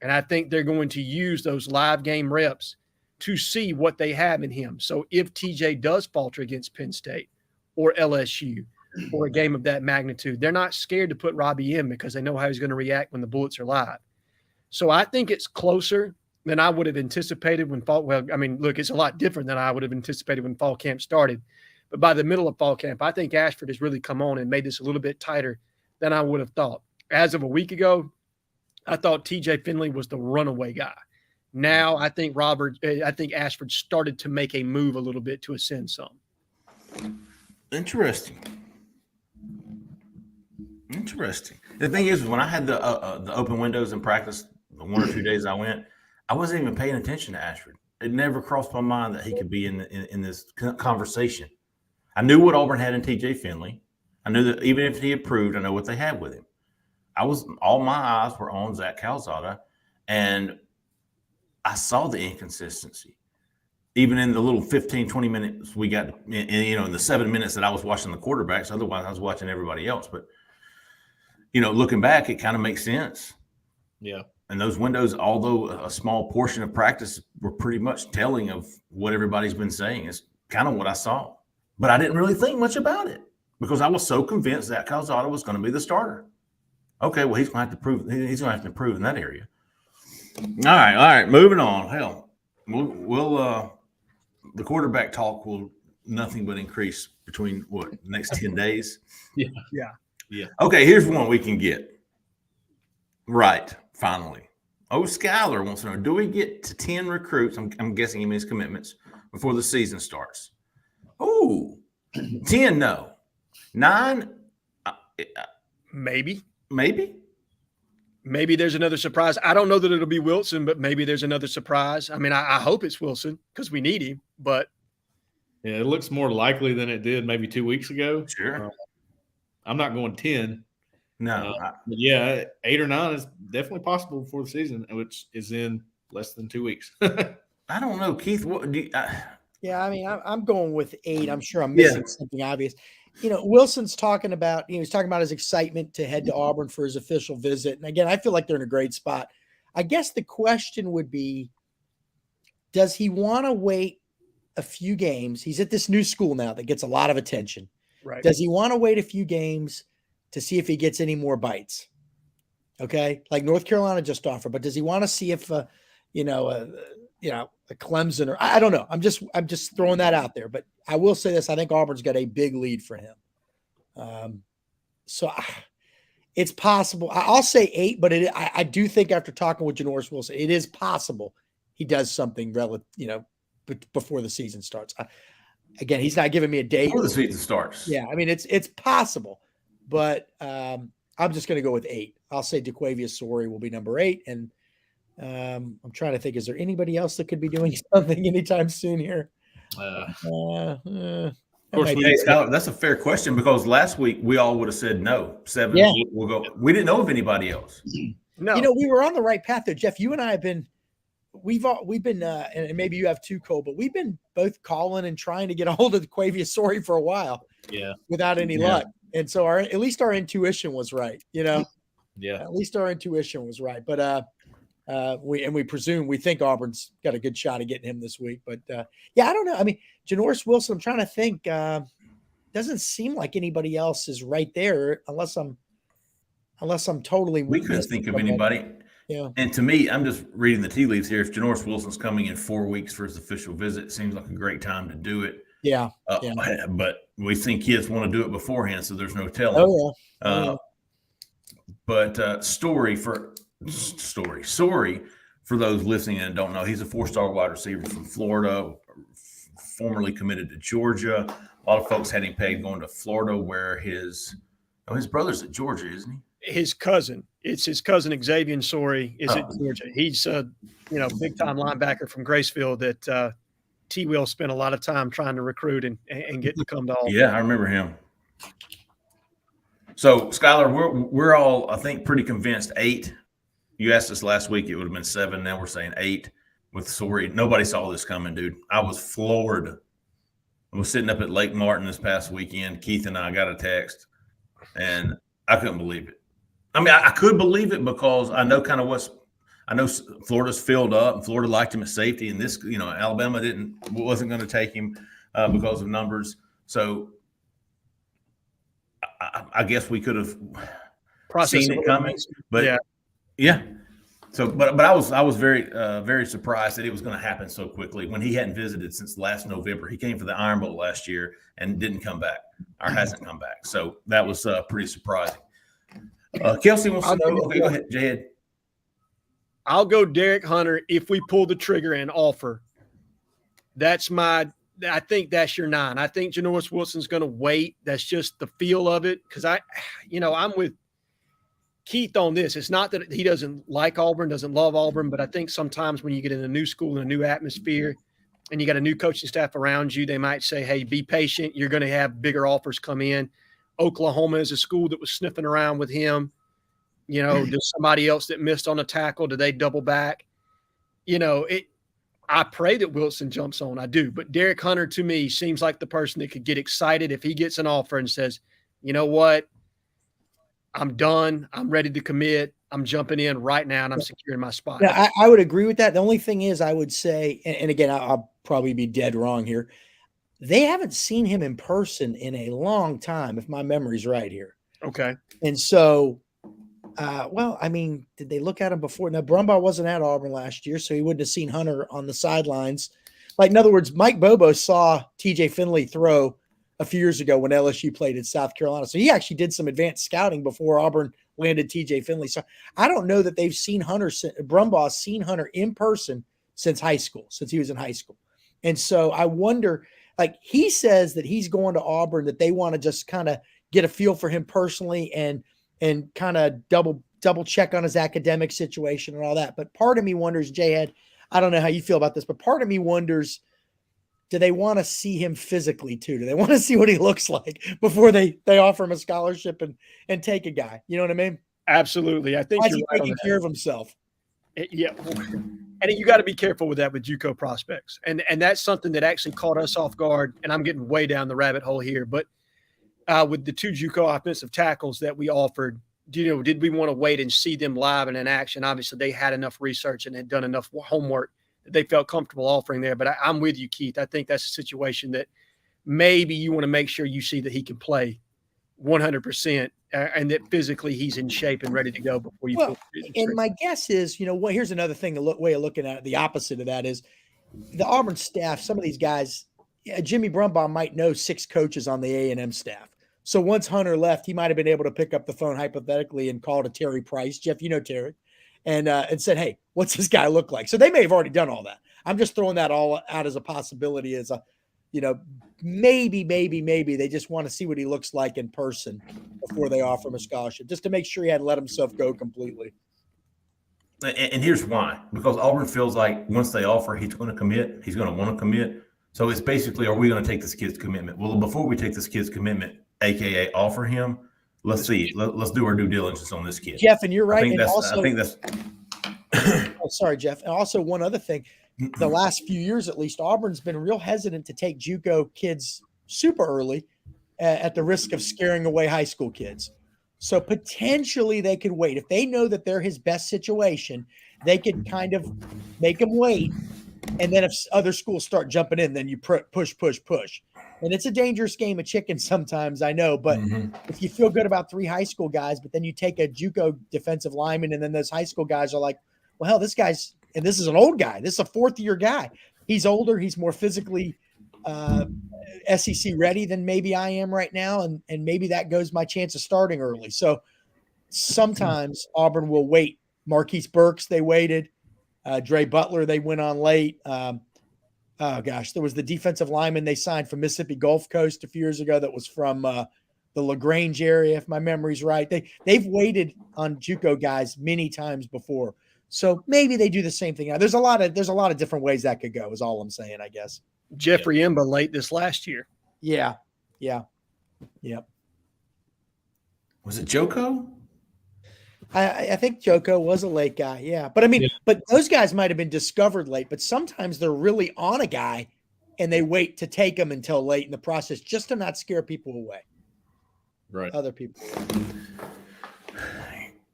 And I think they're going to use those live game reps to see what they have in him. So if TJ does falter against Penn State or LSU or a game of that magnitude, they're not scared to put Robbie in because they know how he's going to react when the bullets are live. So I think it's closer than I would have anticipated when fall. Well, I mean, look, it's a lot different than I would have anticipated when fall camp started. But by the middle of fall camp, I think Ashford has really come on and made this a little bit tighter than I would have thought. As of a week ago, I thought TJ Finley was the runaway guy. Now I think Ashford started to make a move a little bit to ascend some. Interesting. The thing is, when I had the open windows in practice, the 1 or 2 days I went, I wasn't even paying attention to Ashford. It never crossed my mind that he could be in this conversation. I knew what Auburn had in TJ Finley. I knew that even if he improved, I know what they had with him. All my eyes were on Zach Calzada, and I saw the inconsistency. Even in the little 15, 20 minutes we got, in the 7 minutes that I was watching the quarterbacks, otherwise I was watching everybody else. But, looking back, it kind of makes sense. Yeah. And those windows, although a small portion of practice, were pretty much telling of what everybody's been saying. It's kind of what I saw. But I didn't really think much about it because I was so convinced that Calzada was going to be the starter. Okay, well, he's going to have to prove. He's going to have to improve in that area. All right. Moving on. Hell, we'll the quarterback talk will nothing but increase between the next 10 days. Yeah. Okay, here's one we can get right. Finally, Skylar wants to know: do we get to 10 recruits? I'm guessing he means commitments before the season starts. 10, no. 9, Maybe. Maybe There's another surprise. I don't know that it'll be Wilson, but maybe there's another surprise. I mean, I hope it's Wilson because we need him, but yeah, it looks more likely than it did maybe 2 weeks ago. Sure. I'm not going 10. No. But yeah, 8 or 9 is definitely possible before the season, which is in less than 2 weeks. I don't know, Keith. What do you, Yeah, I mean, I'm going with 8. I'm sure I'm missing something obvious. Wilson's talking about, he's talking about his excitement to head to Auburn for his official visit. And again, I feel like they're in a great spot. I guess the question would be, does he want to wait a few games? He's at this new school now that gets a lot of attention. right. Does he want to wait a few games to see if he gets any more bites? Okay. Like North Carolina just offered, but does he want to see if, a Clemson or I don't know. I'm just throwing that out there, but I will say this. I think Auburn's got a big lead for him. So it's possible. I'll say 8, but I do think after talking with Janoris Wilson, it is possible he does something before the season starts. Again, he's not giving me a date. before the season starts. Yeah. I mean, it's possible, but I'm just going to go with 8. I'll say DeQuavius Sori will be number 8. And I'm trying to think, is there anybody else that could be doing something anytime soon here? Of course, Skylar, that's a fair question because last week we all would have said no. 7. Yeah. We'll go. We didn't know of anybody else. No. We were on the right path there, Jeff. You and I have been, we've been, and maybe you have too, Cole, but we've been both calling and trying to get a hold of the Quavius Sori for a while. Yeah. Without any luck. And so at least our intuition was right, Yeah. At least our intuition was right. But we think Auburn's got a good shot of getting him this week. But I don't know. I mean, Janoris Wilson, I'm trying to think. Doesn't seem like anybody else is right there unless I'm totally. We couldn't think of anybody. Yeah. And to me, I'm just reading the tea leaves here. If Janoris Wilson's coming in 4 weeks for his official visit, it seems like a great time to do it. Yeah. But we think kids want to do it beforehand, so there's no telling. Oh yeah. But Sori, for those listening and don't know, he's a 4-star wide receiver from Florida, formerly committed to Georgia. A lot of folks had him pegged going to Florida, where his brother's at Georgia, isn't he? His cousin. It's his cousin Xavier Sori is at Georgia. He's a big time linebacker from Graceville that T. Will spent a lot of time trying to recruit and get to come to Auburn. Yeah, I remember him. So Skylar, we're all, I think, pretty convinced 8. You asked us last week, it would have been 7. Now we're saying 8 with Sori. Nobody saw this coming, dude. I was floored. I was sitting up at Lake Martin this past weekend. Keith and I got a text, and I couldn't believe it. I mean, I could believe it because I know Florida's filled up, and Florida liked him at safety, and this, Alabama wasn't going to take him because of numbers. So I guess we could have seen it coming, but yeah. So, but I was very very surprised that it was going to happen so quickly when he hadn't visited since last November. He came for the Iron Bowl last year and didn't come back, or hasn't come back. So that was pretty surprising. Kelsey wants to know. Okay, go ahead, Jhead. I'll go Derek Hunter if we pull the trigger and offer. I think that's your 9. I think Janoris Wilson's going to wait. That's just the feel of it. Because I'm with Keith on this. It's not that he doesn't like Auburn, doesn't love Auburn, but I think sometimes when you get in a new school and a new atmosphere and you got a new coaching staff around you, they might say, hey, be patient. You're going to have bigger offers come in. Oklahoma is a school that was sniffing around with him. There's somebody else that missed on a tackle. Do they double back? I pray that Wilson jumps on. I do. But Derek Hunter, to me, seems like the person that could get excited if he gets an offer and says, you know what? I'm done. I'm ready to commit. I'm jumping in right now, and I'm securing my spot. Yeah, I would agree with that. The only thing is I would say, and again, I'll probably be dead wrong here, they haven't seen him in person in a long time, if my memory's right here. Okay. And so, did they look at him before? Now, Brumbaugh wasn't at Auburn last year, so he wouldn't have seen Hunter on the sidelines. Like, in other words, Mike Bobo saw TJ Finley throw a few years ago when LSU played in South Carolina. So he actually did some advanced scouting before Auburn landed TJ Finley. So I don't know that they've seen Brumbaugh's seen Hunter in person since high school, since he was in high school. And so I wonder, like, he says that he's going to Auburn, that they want to just kind of get a feel for him personally and kind of double check on his academic situation and all that. But part of me wonders, Jhead, I don't know how you feel about this, but part of me wonders, do they want to see him physically too? Do they want to see what he looks like before they offer him a scholarship and take a guy? You know what I mean? Absolutely. I think he's taking care of himself. Yeah. And you got to be careful with that with JUCO prospects. And that's something that actually caught us off guard. And I'm getting way down the rabbit hole here, but with the 2 JUCO offensive tackles that we offered, did we want to wait and see them live and in action? Obviously they had enough research and had done enough homework that they felt comfortable offering there. But I'm with you, Keith. I think that's a situation that maybe you want to make sure you see that he can play 100% and that physically he's in shape and ready to go before you. Well, and my guess is, here's another thing, way of looking at it. The opposite of that is the Auburn staff. Some of these guys, Jimmy Brumbaugh might know 6 coaches on the A&M staff. So once Hunter left, he might have been able to pick up the phone hypothetically and call to Terry Price. Jeff, Terry. And said, hey, what's this guy look like? So they may have already done all that. I'm just throwing that all out as a possibility, as a, maybe they just want to see what he looks like in person before they offer him a scholarship, just to make sure he hadn't let himself go completely. And here's why. Because Auburn feels like once they offer, he's going to commit. He's going to want to commit. So it's basically, are we going to take this kid's commitment? Well, before we take this kid's commitment, a.k.a. offer him, let's see. Let's do our due diligence on this kid. Jeff, and you're right. I think that's oh, sorry, Jeff. And also one other thing, the last few years, at least, Auburn's been real hesitant to take JUCO kids super early at the risk of scaring away high school kids. So potentially they could wait. If they know that they're his best situation, they could kind of make him wait. And then if other schools start jumping in, then you push. And it's a dangerous game of chicken sometimes, I know. But if you feel good about 3 high school guys, but then you take a JUCO defensive lineman, and then those high school guys are like, well, hell, this guy's – and this is an old guy. This is a 4th-year guy. He's older. He's more physically SEC ready than maybe I am right now, and maybe that goes my chance of starting early. So sometimes Auburn will wait. Marquise Burks, they waited. Dre Butler, they went on late. There was the defensive lineman they signed from Mississippi Gulf Coast a few years ago that was from the LaGrange area, if my memory's right. They've waited on JUCO guys many times before. So maybe they do the same thing. Now, there's a lot of different ways that could go, is all I'm saying, I guess. Jeffrey Emba late this last year. Yeah. Was it Joko? I think Joko was a late guy, yeah. But but those guys might have been discovered late, but sometimes they're really on a guy and they wait to take him until late in the process just to not scare people away. Right. Other people.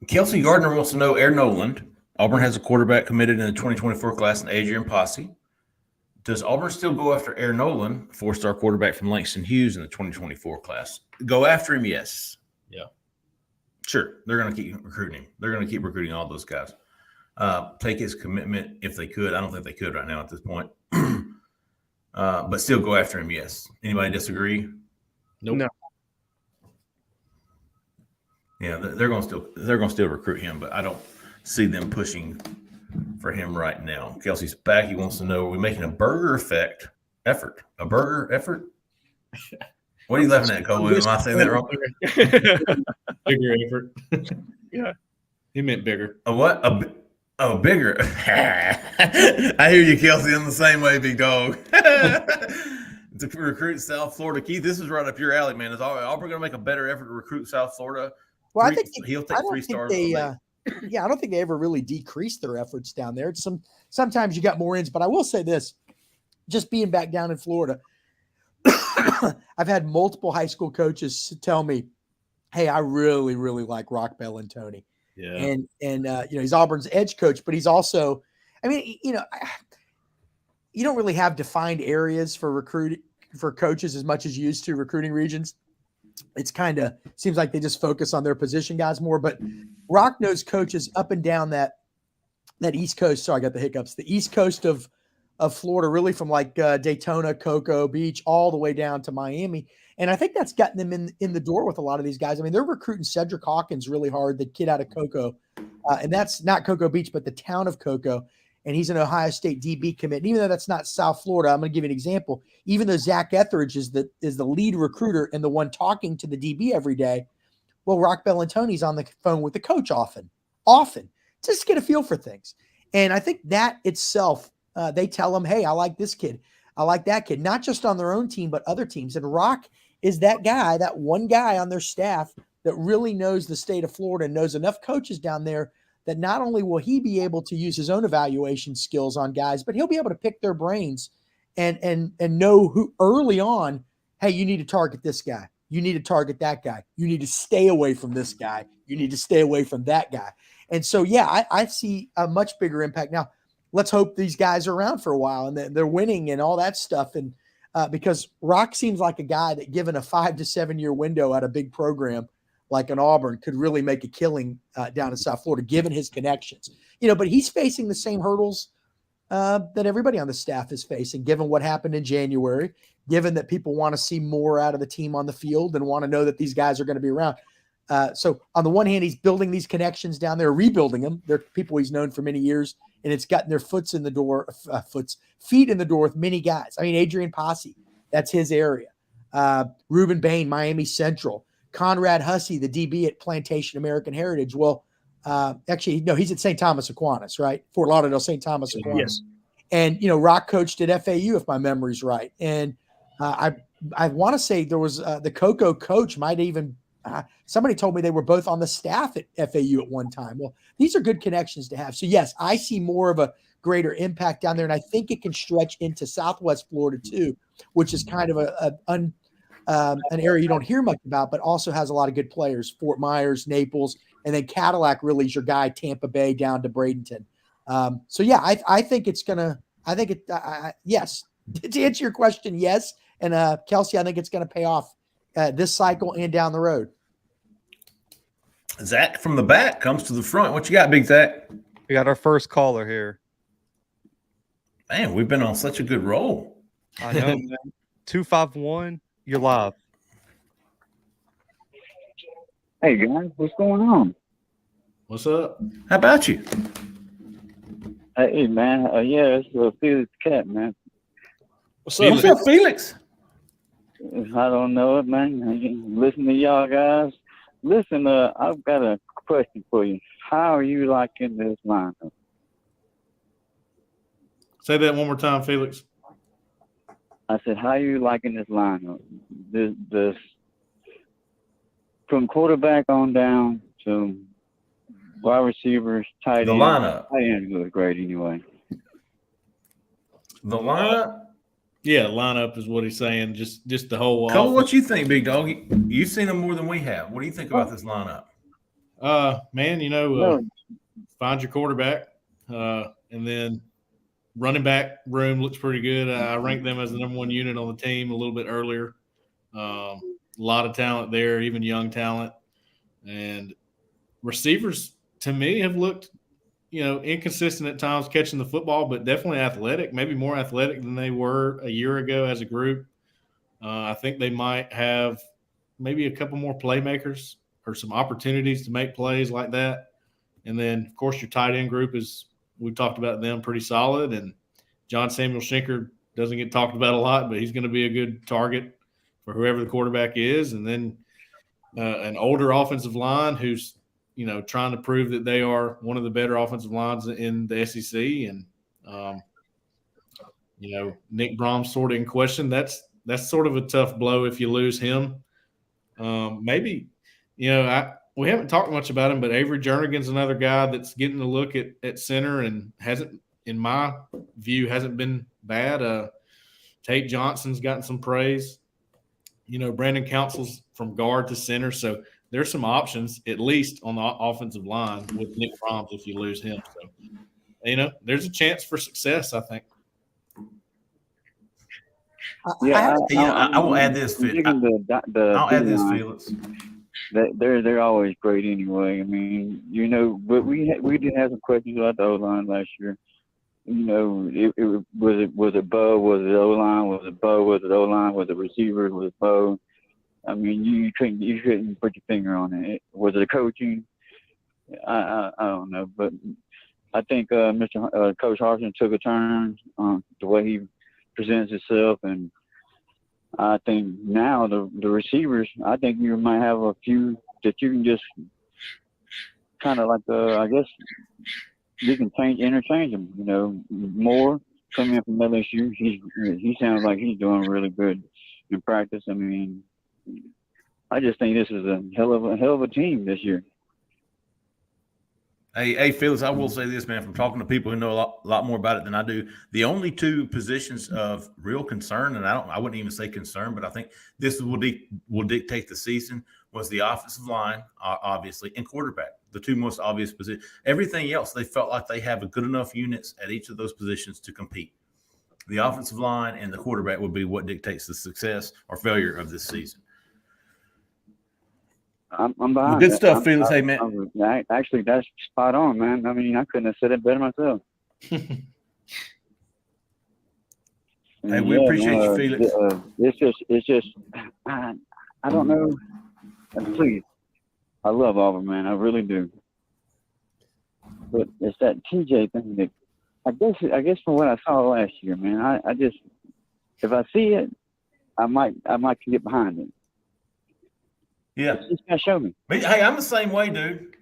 Kelsey Gardner wants to know Air Noland. Auburn has a quarterback committed in the 2024 class in Adrian Posse. Does Auburn still go after Air Noland, 4-star quarterback from Langston Hughes in the 2024 class? Go after him, yes. Yeah. Sure, they're going to keep recruiting him. They're going to keep recruiting all those guys. take his commitment if they could. I don't think they could right now at this point. But still go after him, yes. Anybody disagree? Nope. No. Yeah, they're going to still recruit him, but I don't see them pushing for him right now. Kelsey's back. He wants to know, are we making a burger effort? A burger effort? What are you laughing at, Cole? Am I saying that wrong? Bigger effort. Yeah. He meant bigger. A what? Bigger. I hear you, Kelsey. I'm the same way, big dog. To recruit South Florida. Keith, this is right up your alley, man. Is Auburn going to make a better effort to recruit South Florida? Well, I think he'll take 3 stars. I don't think they ever really decreased their efforts down there. Sometimes you got more ins, but I will say this: just being back down in Florida, I've had multiple high school coaches tell me, "Hey, I really, really like Rock Bellantoni." Yeah, and he's Auburn's edge coach, but he's also, you don't really have defined areas for coaches as much as you used to recruiting regions. It's kind of seems like they just focus on their position guys more, but Rock knows coaches up and down that East Coast. Sorry, I got the hiccups. The East Coast of Florida, really from like Daytona, Cocoa Beach, all the way down to Miami. And I think that's gotten them in the door with a lot of these guys. I mean, they're recruiting Cedric Hawkins really hard, the kid out of Cocoa. And that's not Cocoa Beach, but the town of Cocoa. And he's an Ohio State DB commit. And even though that's not South Florida, I'm going to give you an example. Even though Zach Etheridge is the lead recruiter and the one talking to the DB every day, well, Rock Bellantoni's on the phone with the coach often, just to get a feel for things. And I think that itself, they tell him, hey, I like this kid. I like that kid, not just on their own team, but other teams. And Rock is that guy, that one guy on their staff that really knows the state of Florida and knows enough coaches down there that not only will he be able to use his own evaluation skills on guys, but he'll be able to pick their brains and know who early on, hey, you need to target this guy. You need to target that guy. You need to stay away from this guy. You need to stay away from that guy. And so, yeah, I see a much bigger impact. Now, let's hope these guys are around for a while and they're winning and all that stuff. And because Rock seems like a guy that, given a 5 to 7 year window at a big program like an Auburn, could really make a killing down in South Florida, given his connections. But he's facing the same hurdles that everybody on the staff is facing, given what happened in January, given that people want to see more out of the team on the field and want to know that these guys are going to be around. So on the one hand, he's building these connections down there, rebuilding them. They're people he's known for many years, and it's gotten their feet in the door with many guys. I mean, Adrian Posse, that's his area. Reuben Bain, Miami Central. Conrad Hussey, the DB at Plantation American Heritage. Well, actually, no, he's at St. Thomas Aquinas, right? Fort Lauderdale, St. Thomas Aquinas. Yes. And, Rock coached at FAU, if my memory's right. And I want to say there was the Cocoa coach might even somebody told me they were both on the staff at FAU at one time. Well, these are good connections to have. So, yes, I see more of a greater impact down there, and I think it can stretch into Southwest Florida too, which is kind of an area you don't hear much about, but also has a lot of good players. Fort Myers, Naples, and then Cadillac really is your guy, Tampa Bay down to Bradenton. So, yeah, I think it's going to – yes. To answer your question, yes. And, Kelsey, I think it's going to pay off this cycle and down the road. Zach from the back comes to the front. What you got, Big Zach? We got our first caller here. Man, we've been on such a good roll. I know, man. 251, you're live. Hey, guys, what's going on? What's up? How about you? Hey, man. Yeah, it's Felix Cat, man. What's up, What's up, Felix? I don't know it, man. Listen to y'all guys. Listen, I've got a question for you. How are you liking this lineup? Say that one more time, Felix. I said, how are you liking this lineup? This from quarterback on down to wide receivers, tight end. The lineup. Tight end was great anyway. The lineup? Yeah, lineup is what he's saying. Just the whole. Cole, what you think, Big Dog? You've seen them more than we have. What do you think about this lineup? Man, find your quarterback, and then running back room looks pretty good. I ranked them as the number one unit on the team a little bit earlier. A lot of talent there, even young talent, and receivers to me have looked inconsistent at times catching the football, but definitely athletic, maybe more athletic than they were a year ago as a group. I think they might have maybe a couple more playmakers or some opportunities to make plays like that. And then, of course, your tight end group we've talked about them, pretty solid. And John Samuel Schenker doesn't get talked about a lot, but he's going to be a good target for whoever the quarterback is. And then an older offensive line who's, trying to prove that they are one of the better offensive lines in the SEC. And, Nick Brom's sort of in question. That's sort of a tough blow if you lose him. Maybe, we haven't talked much about him, but Avery Jernigan's another guy that's getting a look at center and hasn't, in my view, hasn't been bad. Tate Johnson's gotten some praise. Brandon Council's from guard to center. So there's some options, at least on the offensive line with Nick Fromm if you lose him. So, there's a chance for success, I think. I will add this. I'll add this, Felix. They're always great anyway. I mean, but we did have some questions about the O-line last year. Was it Bo? Was it O-line? Was it Bo? Was it O-line? Was it receiver? Was it Bo? I mean, you couldn't put your finger on it. Was it coaching? I don't know, but I think Coach Harsin took a turn on the way he presents himself, and I think now the receivers, I think you might have a few that you can just kind of like I guess you can interchange them. Moore coming in from LSU, he sounds like he's doing really good in practice. I mean, I just think this is a hell of a team this year. Hey, Felix, I will say this, man, from talking to people who know a lot more about it than I do, the only two positions of real concern, and I wouldn't even say concern, but I think this will dictate the season, was the offensive line, obviously, and quarterback, the two most obvious positions. Everything else, they felt like they have a good enough units at each of those positions to compete. The offensive line and the quarterback would be what dictates the success or failure of this season. I'm behind. Good stuff, Felix. Hey, man. Actually, that's spot on, man. I mean, I couldn't have said it better myself. Hey, we appreciate you, Felix. It's just, I don't know. Please, I love Auburn, man. I really do. But it's that TJ thing that I guess from what I saw last year, man. I just, if I see it, I might get behind it. Yeah. Just gotta show me. Hey, I'm the same way, dude.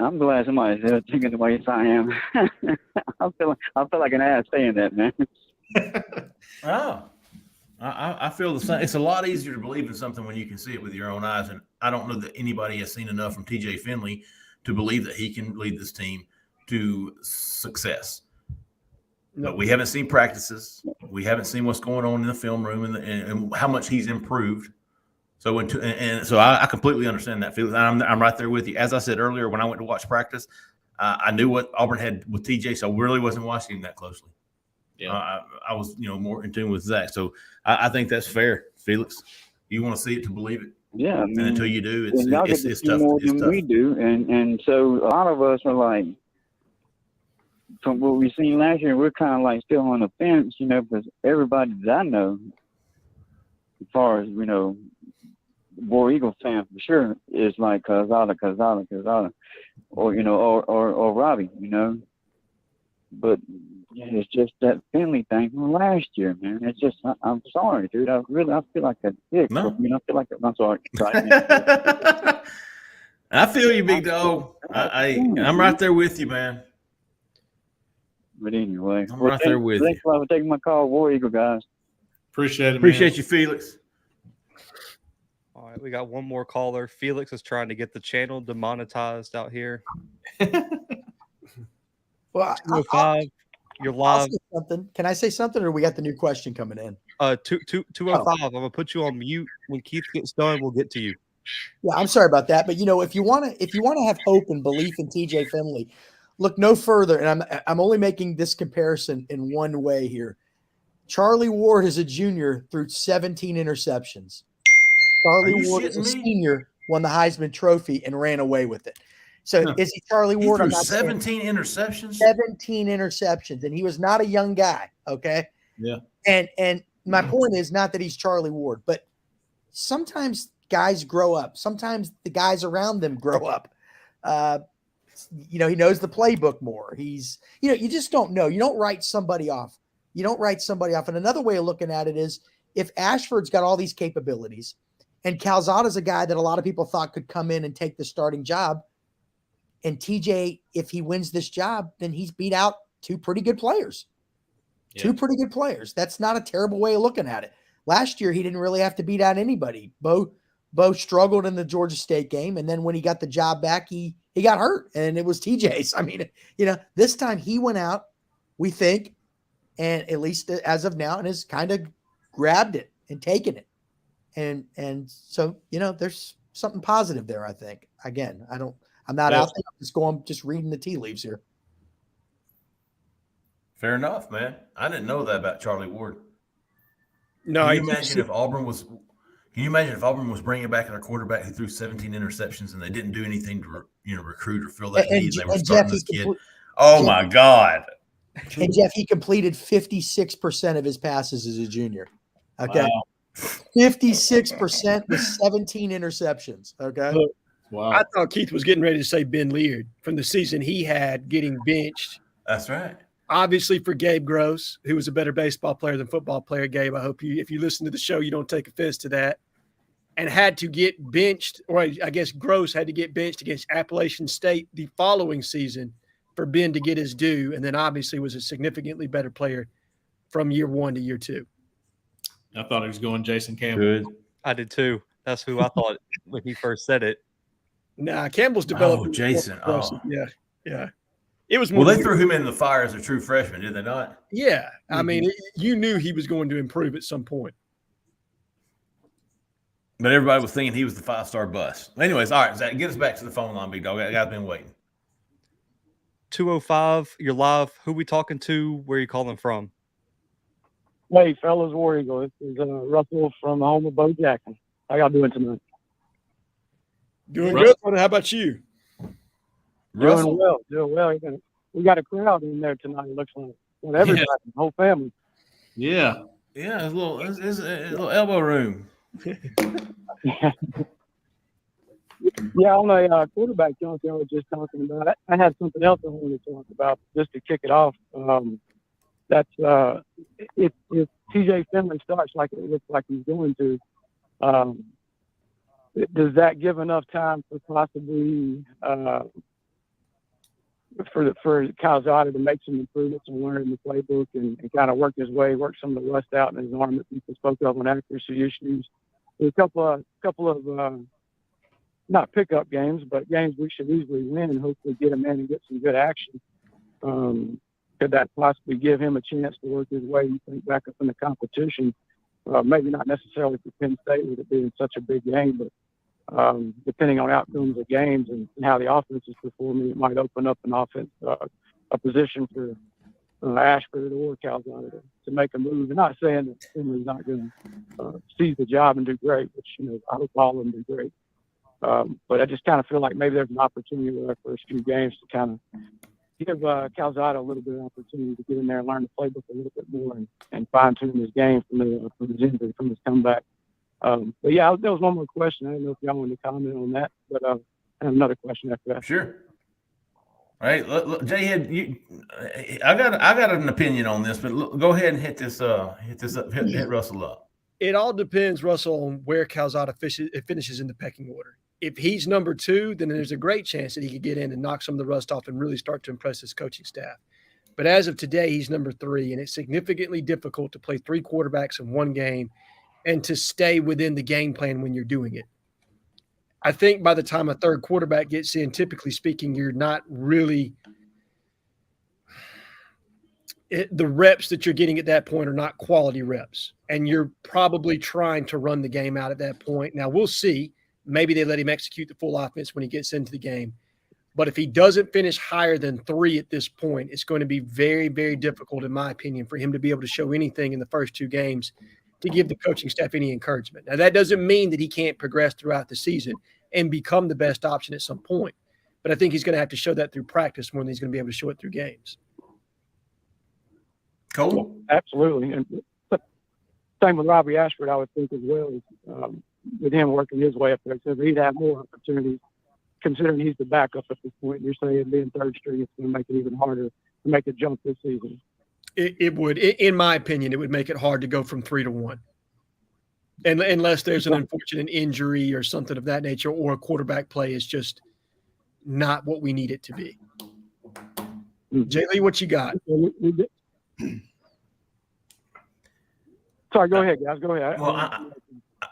I'm glad somebody's thinking the way I am. I feel like an ass saying that, man. Oh, I feel the same. It's a lot easier to believe in something when you can see it with your own eyes. And I don't know that anybody has seen enough from TJ Finley to believe that he can lead this team to success. But we haven't seen practices. We haven't seen what's going on in the film room and how much he's improved. So so I completely understand that, Felix. I'm right there with you. As I said earlier, when I went to watch practice, I knew what Auburn had with TJ, so I really wasn't watching him that closely. Yeah, I was more in tune with Zach. So I think that's fair, Felix. You want to see it to believe it. Yeah, I mean, and until you do, it's tough. More it's than tough. we do, and so a lot of us are like, from what we've seen last year, we're kind of like still on the fence, because everybody that I know, as far as, War Eagle fan for sure, is like Kazala, or Robbie, But it's just that Finley thing from last year, man. It's just, I'm sorry, dude. I feel like a dick. No. I feel like I'm sorry. I feel you, big dog. I'm right there with you, man. But anyway, I'm right there with you. Thanks a lot for taking my call, War Eagle guys. Appreciate it, man. Appreciate you, Felix. All right, we got one more caller. Felix is trying to get the channel demonetized out here. Well, 205, you're I'll live. say something. Can I say something, or we got the new question coming in? 205. I'm gonna put you on mute. When Keith gets done, we'll get to you. Yeah, I'm sorry about that, but if you want to have hope and belief in TJ Finley, look no further. And I'm only making this comparison in one way here. Charlie Ward as a junior threw 17 interceptions. Charlie Ward as a senior won the Heisman Trophy and ran away with it. So is he Charlie He Ward? threw I'm not saying 17 interceptions. 17 interceptions, and he was not a young guy. Okay. Yeah. And my point is not that he's Charlie Ward, but sometimes guys grow up. Sometimes the guys around them grow up. He knows the playbook more. He's, you just don't know. You don't write somebody off. And another way of looking at it is if Ashford's got all these capabilities and Calzada's a guy that a lot of people thought could come in and take the starting job, and TJ, if he wins this job, then he's beat out two pretty good players. Yeah. Two pretty good players. That's not a terrible way of looking at it. Last year, he didn't really have to beat out anybody. Bo struggled in the Georgia State game, and then when he got the job back, he got hurt, and it was TJ's. I mean, this time he went out, we think, and at least as of now, and has kind of grabbed it and taken it. And so, there's something positive there, I think. Again, I'm not out there. I'm just reading the tea leaves here. Fair enough, man. I didn't know that about Charlie Ward. No, Can you imagine if Auburn was bringing back their quarterback who threw 17 interceptions and they didn't do anything to recruit or fill that need? They were starting this kid. Oh my God! And Jeff, he completed 56% of his passes as a junior. Okay, Wow. 56% with 17 interceptions. Okay. Wow. I thought Keith was getting ready to say Ben Leard from the season he had getting benched. That's right. Obviously for Gabe Gross, who was a better baseball player than football player. Gabe, I hope if you listen to the show, you don't take offense to that. And had to get benched, or I guess Gross had to get benched against Appalachian State the following season for Ben to get his due, and then obviously was a significantly better player from year 1 to year 2. I thought he was going Jason Campbell. Good. I did too. That's who I thought when he first said it. Nah, Campbell's developed. Oh, Jason. Oh. Yeah. It was more. Well, they threw him in the fire as a true freshman, did they not? Yeah. I mean, you knew he was going to improve at some point. But everybody was thinking he was the 5-star bust. Anyways, all right, Zach, get us back to the phone line, big dog. That guy's been waiting. 205, you're live. Who we talking to? Where you calling from? Hey, fellas, War Eagle. This is Russell from the home of Bo Jackson. How y'all doing tonight? Doing good. How about you? Russell? Doing well. We got a crowd in there tonight, it looks like. Well, everybody, the whole family. Yeah. Yeah, it's a little elbow room. Yeah, on a quarterback jump I was just talking about, I had something else I wanted to talk about just to kick it off. That's if TJ Finley starts like it looks like he's going to, does that give enough time for possibly for Calzada to make some improvements and learn the playbook and kind of work some of the rust out in his arm that people spoke of on accuracy issues? There's a couple of not pickup games, but games we should easily win and hopefully get him in and get some good action. Could that possibly give him a chance to work his way, you think, back up in the competition? Maybe not necessarily for Penn State with it being such a big game, but depending on outcomes of games and how the offense is performing, it might open up an offense, a position for Ashford or Calzada to make a move. And not saying that Finley's not going to seize the job and do great, which, I hope all of them do great. But I just kind of feel like maybe there's an opportunity with our first few games to kind of give Calzada a little bit of opportunity to get in there and learn the playbook a little bit more and fine-tune his game from his injury, from his comeback. But yeah, there was one more question. I don't know if y'all wanted to comment on that, but I have another question after that. Sure. All right, look, Jhead, I got an opinion on this, but go ahead and hit Russell up. It all depends, Russell, on where Calzada finishes in the pecking order. If he's number 2, then there's a great chance that he could get in and knock some of the rust off and really start to impress his coaching staff. But as of today, he's number 3, and it's significantly difficult to play 3 quarterbacks in one game and to stay within the game plan when you're doing it. I think by the time a third quarterback gets in, typically speaking, you're not really the reps that you're getting at that point are not quality reps, and you're probably trying to run the game out at that point. Now, we'll see. Maybe they let him execute the full offense when he gets into the game. But if he doesn't finish higher than 3 at this point, it's going to be very, very difficult, in my opinion, for him to be able to show anything in the first 2 games to give the coaching staff any encouragement. Now, that doesn't mean that he can't progress throughout the season and become the best option at some point. but I think he's going to have to show that through practice more than he's going to be able to show it through games. Cole? Absolutely. And same with Robbie Ashford, I would think as well, with him working his way up there. So he'd have more opportunities, considering he's the backup at this point. You're saying being third string, it's going to make it even harder to make a jump this season. It would, in my opinion, it would make it hard to go from 3 to 1. And unless there's an unfortunate injury or something of that nature, or a quarterback play is just not what we need it to be. Jay Lee, what you got? Sorry, go ahead, guys. Go ahead.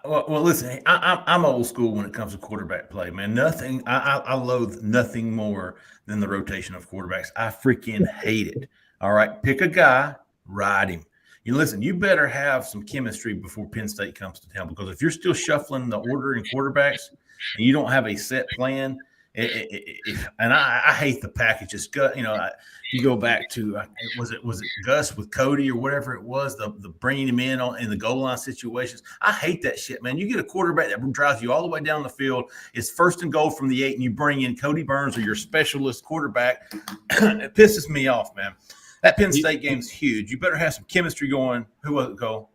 Well, listen, I'm old school when it comes to quarterback play, man. I loathe nothing more than the rotation of quarterbacks. I freaking hate it. All right, pick a guy, ride him. Listen, you better have some chemistry before Penn State comes to town, because if you're still shuffling the order in quarterbacks and you don't have a set plan, and I hate the package. It's gut. You go back to was it Gus with Cody or whatever it was, the bringing him in the goal line situations. I hate that shit, man. You get a quarterback that drives you all the way down the field. It's 1st and goal from the 8, and you bring in Cody Burns or your specialist quarterback. It pisses me off, man. That Penn State game's huge. You better have some chemistry going. Who was it, Cole?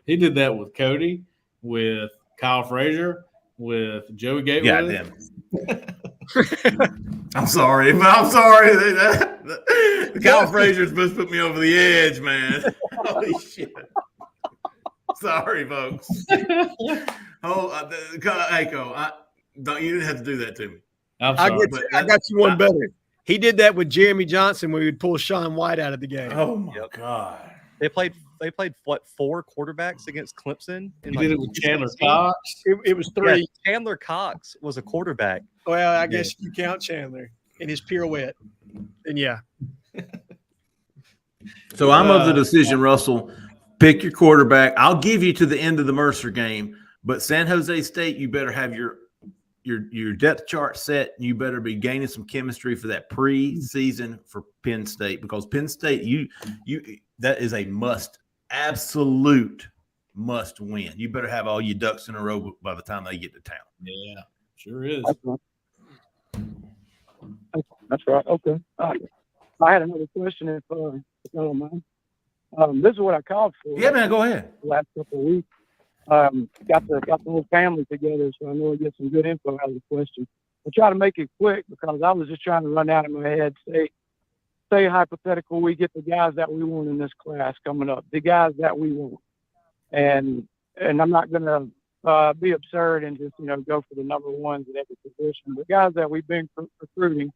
He did that with Cody, with Kyle Frazier, with Joey Gateway. Yeah, damn. I'm sorry. Kyle Frazier's supposed to put me over the edge, man. Holy shit. Sorry, folks. Hey, Cole, you didn't have to do that to me. I'm sorry. I got you one better. He did that with Jeremy Johnson when we would pull Sean White out of the game. Oh, my God. They played what, 4 quarterbacks against Clemson? He did it with Chandler Cox. It was 3. Yeah, Chandler Cox was a quarterback. Well, I guess you count Chandler in his pirouette. And yeah. So I'm of the decision, Russell. Pick your quarterback. I'll give you to the end of the Mercer game, but San Jose State, you better have your depth chart set. You better be gaining some chemistry for that preseason for Penn State, because Penn State, you that is a absolute must win. You better have all your ducks in a row by the time they get to town. Yeah, sure is. That's right. Okay. I had another question, if you don't mind. This is what I called for. Yeah, man, go ahead. The last couple of weeks. Got the whole family together, so I know we'll get some good info out of the question. I'll try to make it quick, because I was just trying to run out of my head. Say hypothetical, we get the guys that we want in this class coming up, the guys that we want. And I'm not going to be absurd and just, go for the number ones at every position. The guys that we've been recruiting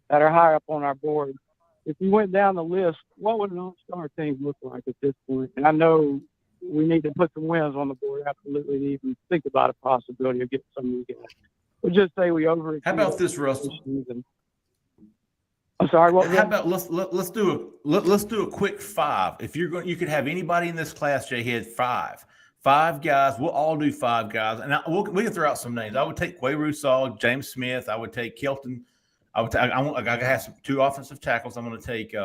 that are high up on our board, if you went down the list, what would an all-star team look like at this point? And I know we need to put some wins on the board, absolutely, to even think about a possibility of getting some of these guys. We'll just say we over. How about this, Russell? I'm sorry. What? How about let's do a quick 5. If you're going, you could have anybody in this class. Jhead, 5 guys. We'll all do 5 guys, and we can throw out some names. I would take Quay Russaw, James Smith. I would take Kelton. I have some 2 offensive tackles. I'm going to take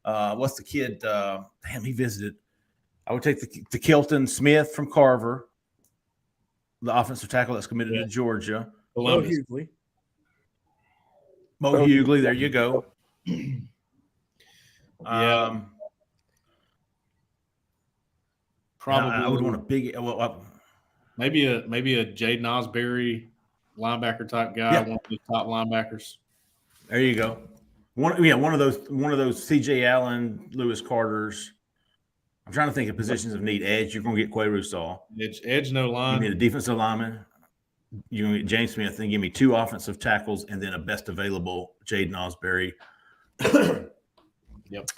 what's the kid? Damn, he visited. I would take the Kelton Smith from Carver, the offensive tackle that's committed to Georgia. Mo Hughley. Mo Hughley, there you go. Probably I would want a big. Maybe a Jhead Nosberry linebacker type guy, one of the top linebackers. There you go. One of those C.J. Allen, Lewis Carters. I'm trying to think of positions of need. Edge, you're going to get Quay Russaw. Edge, no line. You need a defensive lineman. You're going to get James Smith, and give me 2 offensive tackles, and then a best available Jhead Nosberry. Yep.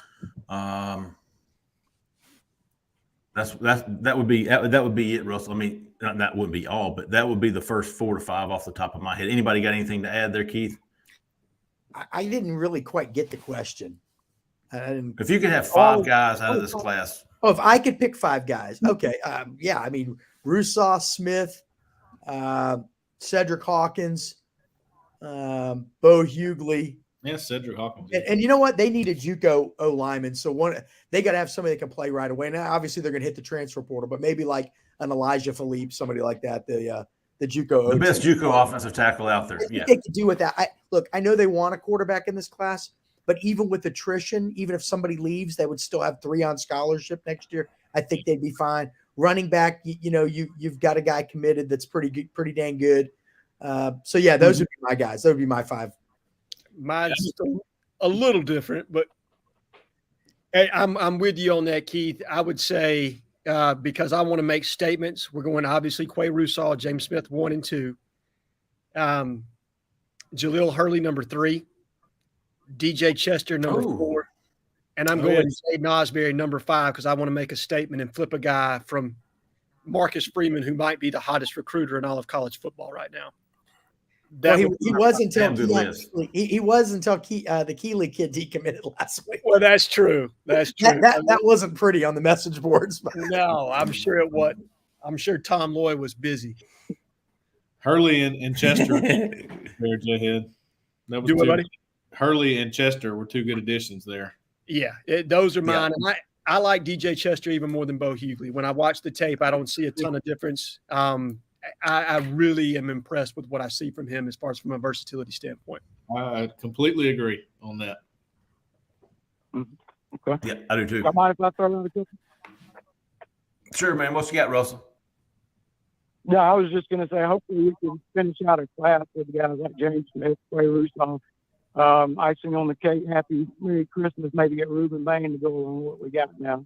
That would be it, Russell. I mean, that wouldn't be all, but that would be the first 4 to 5 off the top of my head. Anybody got anything to add there, Keith? I didn't really quite get the question. If you could have 5 guys out of this class. Oh, if I could pick 5 guys. Okay. Yeah, I mean, Russaw, Smith, Cedric Hawkins, Bo Hughley. Yeah, Cedric Hawkins. And you know what? They need a JUCO O-lineman. So they got to have somebody that can play right away. Now, obviously, they're going to hit the transfer portal, but maybe like an Elijah Philippe, somebody like that, the the JUCO. The best JUCO offensive tackle out there. I think Yeah. they could do with that. I know they want a quarterback in this class, but even with attrition, even if somebody leaves, they would still have 3 on scholarship next year. I think they'd be fine. Running back, you've got a guy committed that's pretty good, pretty dang good. So yeah, those would be my guys. Those would be my 5. Mine's a little different, but hey, I'm with you on that, Keith. I would say because I want to make statements, we're going obviously Quay Russaw, James Smith 1 and 2, Jaleel Hurley number 3, DJ Chester number 4, and I'm going Jade Nosberry number 5 because I want to make a statement and flip a guy from Marcus Freeman, who might be the hottest recruiter in all of college football right now. Well, he was until he was until the Keeley kid decommitted last week. Well, that's true. That's true. That wasn't pretty on the message boards. But. No, I'm sure it wasn't. I'm sure Tom Lloyd was busy. Hurley and Chester there, Jhead. Do what, buddy? Hurley and Chester were 2 good additions there. Yeah, those are mine. Yeah. And I like DJ Chester even more than Bo Hughley. When I watch the tape, I don't see a ton of difference. I really am impressed with what I see from him as far as from a versatility standpoint. I completely agree on that. Okay. Yeah, I do too. I mind if I throw another question? Sure, man. What you got, Russell? Yeah, I was just going to say, hopefully we can finish out a class with guys like James Smith, Quay Russaw. Icing on the cake, happy Merry Christmas, maybe get Reuben Bain to go along with what we got now.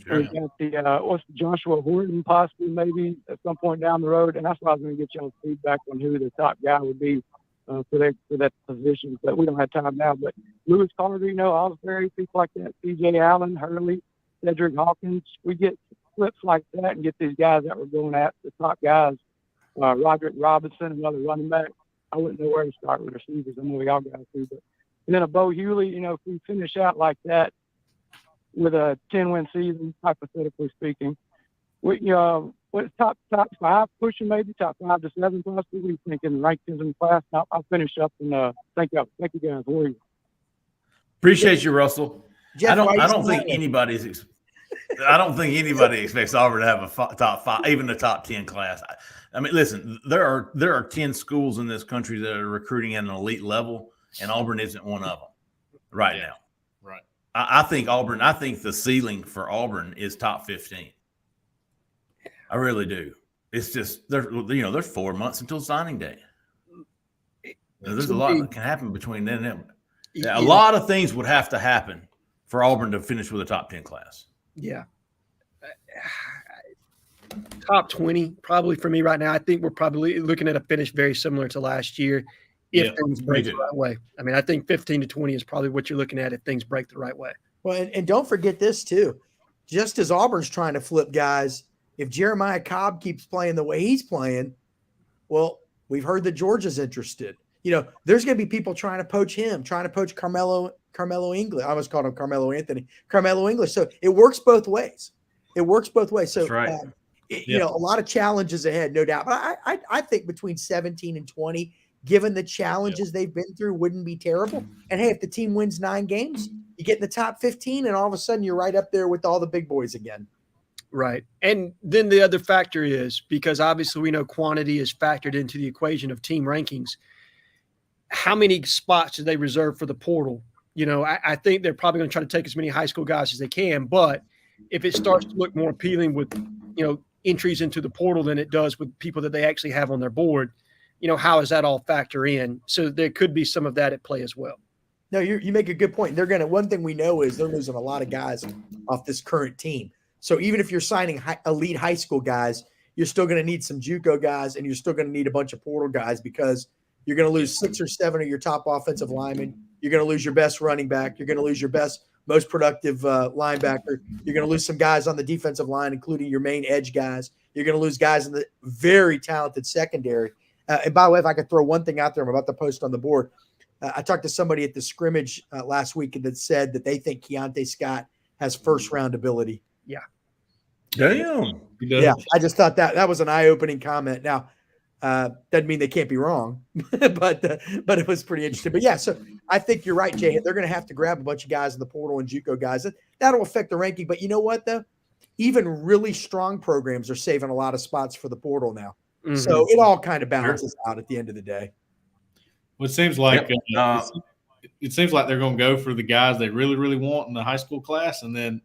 We got the Joshua Horton possibly maybe at some point down the road, and that's why I was going to get y'all's feedback on who the top guy would be for that position. But we don't have time now. But Lewis Carter, Osbury, people like that, C.J. Allen, Hurley, Cedric Hawkins, we get flips like that and get these guys that we're going at, the top guys. Roderick Robinson, another running back. I wouldn't know where to start with receivers. I know we all got to, but and then a Bo Hughley, if we finish out like that, with a 10-win season, hypothetically speaking, what's top 5 pushing, maybe top 5 to 7 possibly? What do you think in the rankings in the class? I'll finish up and thank you guys. Warriors. Appreciate you, Russell. Jeff, I don't think anybody expects Auburn to have a top 5, even the top 10 class. I mean, listen, there are 10 schools in this country that are recruiting at an elite level, and Auburn isn't one of them right now. Right. I think the ceiling for Auburn is top 15. I really do. It's just there's 4 months until signing day. There's a lot that can happen between then and then. Yeah, a lot of things would have to happen for Auburn to finish with a top 10 class. Yeah. Top 20 probably for me right now. I think we're probably looking at a finish very similar to last year if things break the right way. I mean, I think 15 to 20 is probably what you're looking at if things break the right way. Well, and don't forget this too. Just as Auburn's trying to flip guys, if Jeremiah Cobb keeps playing the way he's playing, well, we've heard that Georgia's interested. There's going to be people trying to poach him, trying to poach Carmelo English. I almost called him Carmelo Anthony. Carmelo English. So it works both ways. So, that's right. A lot of challenges ahead, no doubt. But I think between 17 and 20, given the challenges they've been through, wouldn't be terrible. And hey, if the team wins 9 games, you get in the top 15, and all of a sudden you're right up there with all the big boys again. Right. And then the other factor is, because obviously we know quantity is factored into the equation of team rankings, how many spots do they reserve for the portal? I think they're probably going to try to take as many high school guys as they can, but if it starts to look more appealing with, entries into the portal than it does with people that they actually have on their board, how does that all factor in? So there could be some of that at play as well. No, you make a good point. One thing we know is they're losing a lot of guys off this current team. So even if you're signing elite high school guys, you're still going to need some JUCO guys, and you're still going to need a bunch of portal guys because you're going to lose 6 or 7 of your top offensive linemen. You're going to lose your best running back. You're going to lose your most productive linebacker. You're going to lose some guys on the defensive line, including your main edge guys. You're going to lose guys in the very talented secondary. And by the way, if I could throw one thing out there, I'm about to post on the board. I talked to somebody at the scrimmage last week that said that they think Keontae Scott has first-round ability. Yeah. Damn. Yeah, I just thought that was an eye-opening comment. Now, doesn't mean they can't be wrong, but it was pretty interesting. But yeah, so I think you're right, Jay. They're going to have to grab a bunch of guys in the portal and JUCO guys. That'll affect the ranking. But you know what, though? Even really strong programs are saving a lot of spots for the portal now. So it all kind of balances out at the end of the day. Well, it seems like Yep. it seems like they're going to go for the guys they really, really want in the high school class, and then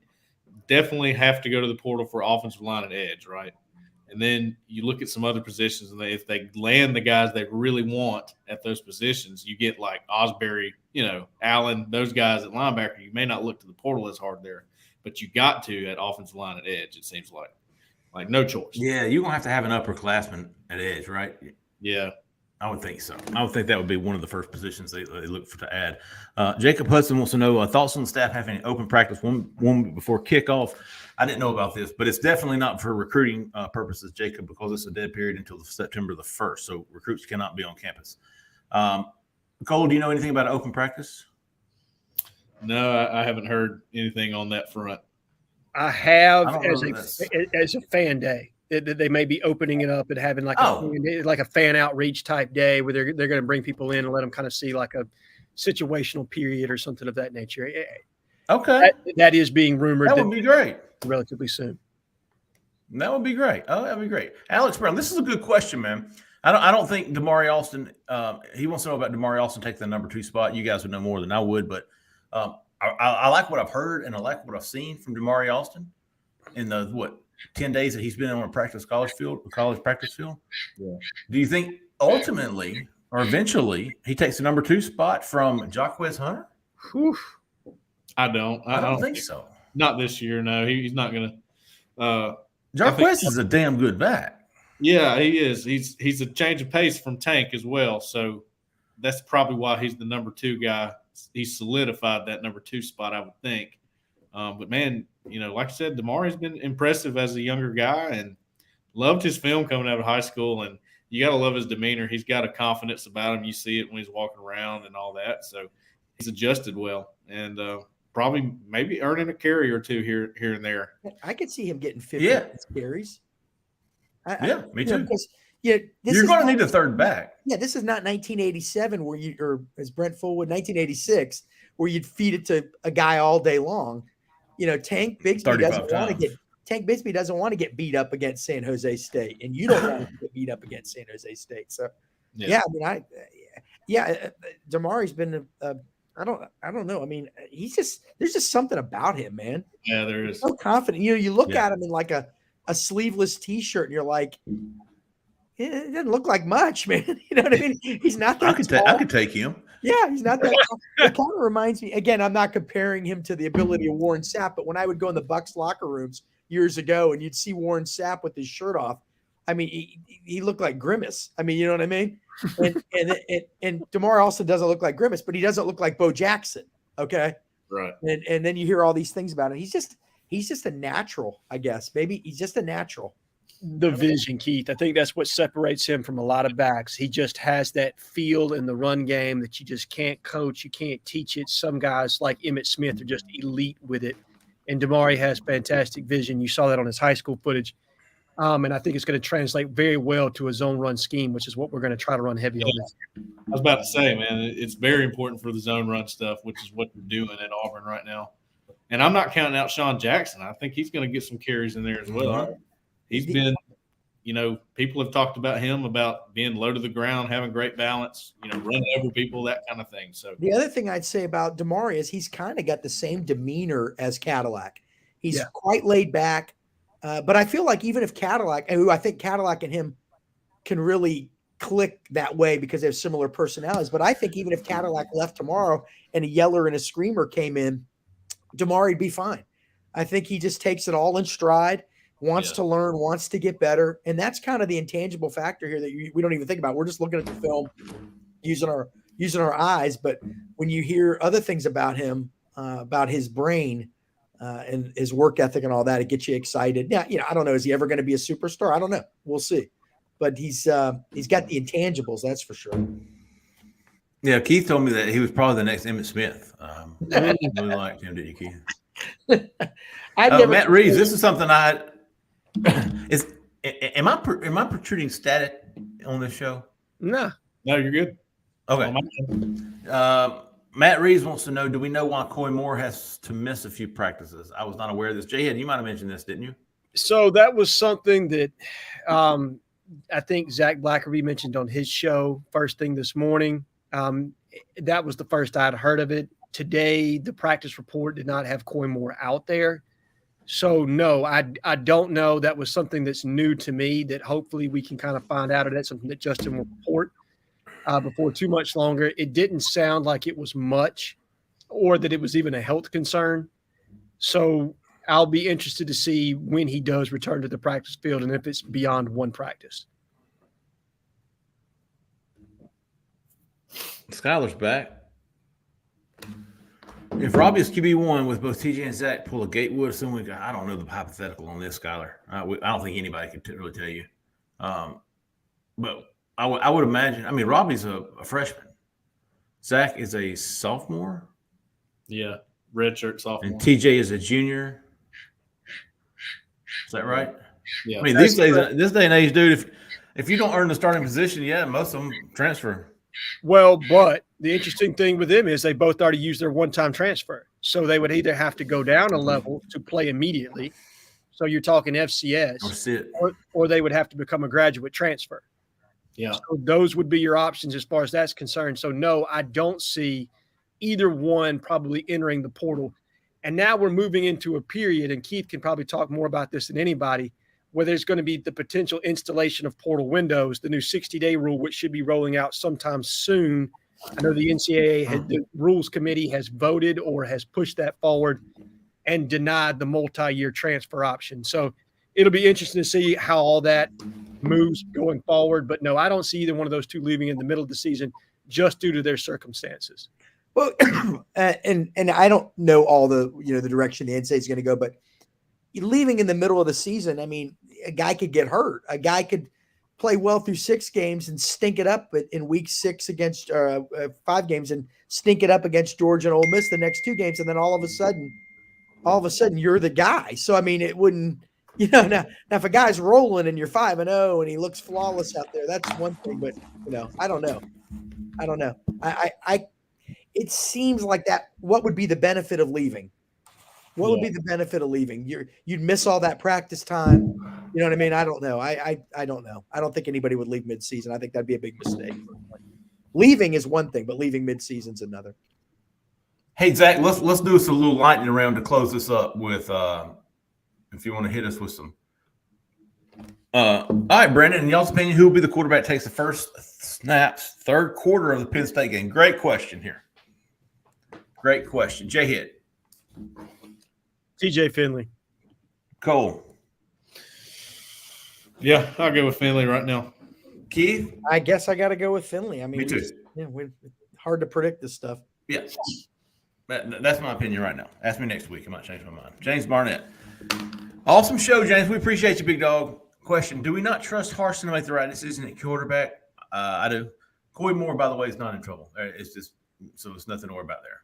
definitely have to go to the portal for offensive line and edge, right? And then you look at some other positions, and if they land the guys they really want at those positions, you get like Osbury, Allen, those guys at linebacker. You may not look to the portal as hard there, but you got to at offensive line and edge. It seems like no choice. Yeah, you're gonna have to have an upperclassman at edge, right? Yeah. I would think so. I would think that would be one of the first positions they look for to add. Jacob Hudson wants to know thoughts on the staff having open practice one week before kickoff. I didn't know about this, but it's definitely not for recruiting purposes, Jacob, because it's a dead period until September the 1st. So recruits cannot be on campus. Cole, do you know anything about open practice? No, I haven't heard anything on that front. I have I don't know as a fan day. They may be opening it up and having like a fan outreach type day where they're going to bring people in and let them kind of see like a situational period or something of that nature. Okay. That is being rumored. That would be great. Relatively soon. That would be great. Oh, that'd be great. Alex Brown, this is a good question, man. I don't think Damari Alston, he wants to know about Damari Alston taking the number 2 spot. You guys would know more than I would, but I like what I've heard and I like what I've seen from Damari Alston in the 10 days that he's been on a college practice field. Yeah. Do you think ultimately or eventually he takes the number 2 spot from Jaquez Hunter? Whew. I don't think so. Not this year. No, he's not going to. Jaquez is a damn good back. Yeah, he is. He's a change of pace from Tank as well. So that's probably why he's the number 2 guy. He's solidified that number 2 spot, I would think. But man, like I said, Damari's been impressive as a younger guy and loved his film coming out of high school. And you got to love his demeanor. He's got a confidence about him. You see it when he's walking around and all that. So he's adjusted well and probably maybe earning a carry or 2 here and there. I could see him getting 50 carries. Me too. Because, you're going to need a third back. Yeah, this is not 1987 or as Brent Fullwood, 1986, where you'd feed it to a guy all day long. Tank Bigsby doesn't want to get beat up against San Jose State, and you don't want to get beat up against San Jose State. So, Damari's been I don't know. I mean, there's just something about him, man. Yeah, there is. He's so confident. You look at him in like a sleeveless T-shirt, and you're like, it doesn't look like much, man. You know what I mean? He's not that tall. I could take him. Yeah, he's not that tall. It kind of reminds me, again, I'm not comparing him to the ability of Warren Sapp, but when I would go in the Bucks locker rooms years ago and you'd see Warren Sapp with his shirt off, I mean, he looked like Grimace. I mean, you know what I mean? And Damari also doesn't look like Grimace, but he doesn't look like Bo Jackson. Okay. Right. And then you hear all these things about him. He's just a natural, I guess. Maybe he's just a natural. The vision, Keith. I think that's what separates him from a lot of backs. He just has that feel in the run game that you just can't coach. You can't teach it. Some guys like Emmitt Smith are just elite with it. And Damari has fantastic vision. You saw that on his high school footage. And I think it's going to translate very well to a zone run scheme, which is what we're going to try to run heavy on this year. I was about to say, man, it's very important for the zone run stuff, which is what they're doing at Auburn right now. And I'm not counting out Sean Jackson. I think he's going to get some carries in there as well. Mm-hmm. He's been, people have talked about him about being low to the ground, having great balance, running over people, that kind of thing. So the other thing I'd say about Damari is he's kind of got the same demeanor as Cadillac. He's quite laid back. But I feel like even if Cadillac, who I think Cadillac and him can really click that way because they have similar personalities. But I think even if Cadillac left tomorrow and a yeller and a screamer came in, Damari'd be fine. I think he just takes it all in stride, wants to learn, wants to get better. And that's kind of the intangible factor here that we don't even think about. We're just looking at the film, using our eyes. But when you hear other things about him, about his brain, and his work ethic and all that, it gets you excited. Now, I don't know. Is he ever going to be a superstar? I don't know. We'll see. But he's got the intangibles, that's for sure. Yeah, Keith told me that he was probably the next Emmitt Smith. I really liked him, did you, Keith? Matt Reeves, this is something am I protruding static on this show? No, you're good. Okay. Matt Reeves wants to know, do we know why Coy Moore has to miss a few practices? I was not aware of this. Jhead, you might have mentioned this, didn't you? So that was something that I think Zach Blackerby mentioned on his show first thing this morning. That was the first I'd heard of it. Today, the practice report did not have Coy Moore out there. So, no, I don't know. That was something that's new to me that hopefully we can kind of find out, or that's something that Justin will report before too much longer. It didn't sound like it was much or that it was even a health concern. So I'll be interested to see when he does return to the practice field and if it's beyond one practice. Skylar's back. If Robbie is QB1 with both TJ and Zach pull a Gatewood, assuming I don't know the hypothetical on this, Skylar. I don't think anybody can really tell you. But I would imagine. I mean, Robbie's a freshman. Zach is a sophomore. Yeah, redshirt sophomore. And TJ is a junior. Is that right? Yeah. I mean, this day and age, dude, if you don't earn the starting position, most of them transfer. Well, but the interesting thing with them is they both already used their one-time transfer. So they would either have to go down a level to play immediately. So you're talking FCS, or they would have to become a graduate transfer. Yeah. So those would be your options as far as that's concerned. So, no, I don't see either one probably entering the portal. And now we're moving into a period, and Keith can probably talk more about this than anybody, where there's going to be the potential installation of portal windows, the new 60-day rule, which should be rolling out sometime soon. I know the NCAA, the rules committee has voted or has pushed that forward and denied the multi-year transfer option. So it'll be interesting to see how all that moves going forward. But, no, I don't see either one of those two leaving in the middle of the season just due to their circumstances. Well, and I don't know all the direction the NCAA is going to go, but leaving in the middle of the season, I mean, a guy could get hurt. A guy could play well through 6 games and stink it up in week 6 against 5 games and stink it up against Georgia and Ole Miss the next 2 games, and then all of a sudden you're the guy. So I mean, it wouldn't, now if a guy's rolling and you're 5-0 and he looks flawless out there, that's one thing. But I don't know. It seems like that. What would be the benefit of leaving? What would be the benefit of leaving? You'd miss all that practice time. You know what I mean? I don't know. I don't know. I don't think anybody would leave midseason. I think that'd be a big mistake. Leaving is one thing, but leaving midseason's another. Hey, Zach, let's do us a little lightning round to close this up with if you want to hit us with some. All right, Brandon, in y'all's opinion, who will be the quarterback that takes the first snaps, third quarter of the Penn State game? Great question here. Great question. Jhead. TJ Finley. Cole. Yeah, I'll go with Finley right now. Keith? I guess I got to go with Finley. I mean, Me too. Hard to predict this stuff. Yeah. That's my opinion right now. Ask me next week. I might change my mind. James Barnett. Awesome show, James. We appreciate you, big dog. Question: do we not trust Harsin to make the right decision at quarterback? I do. Coy Moore, by the way, is not in trouble. It's just so it's nothing to worry about there.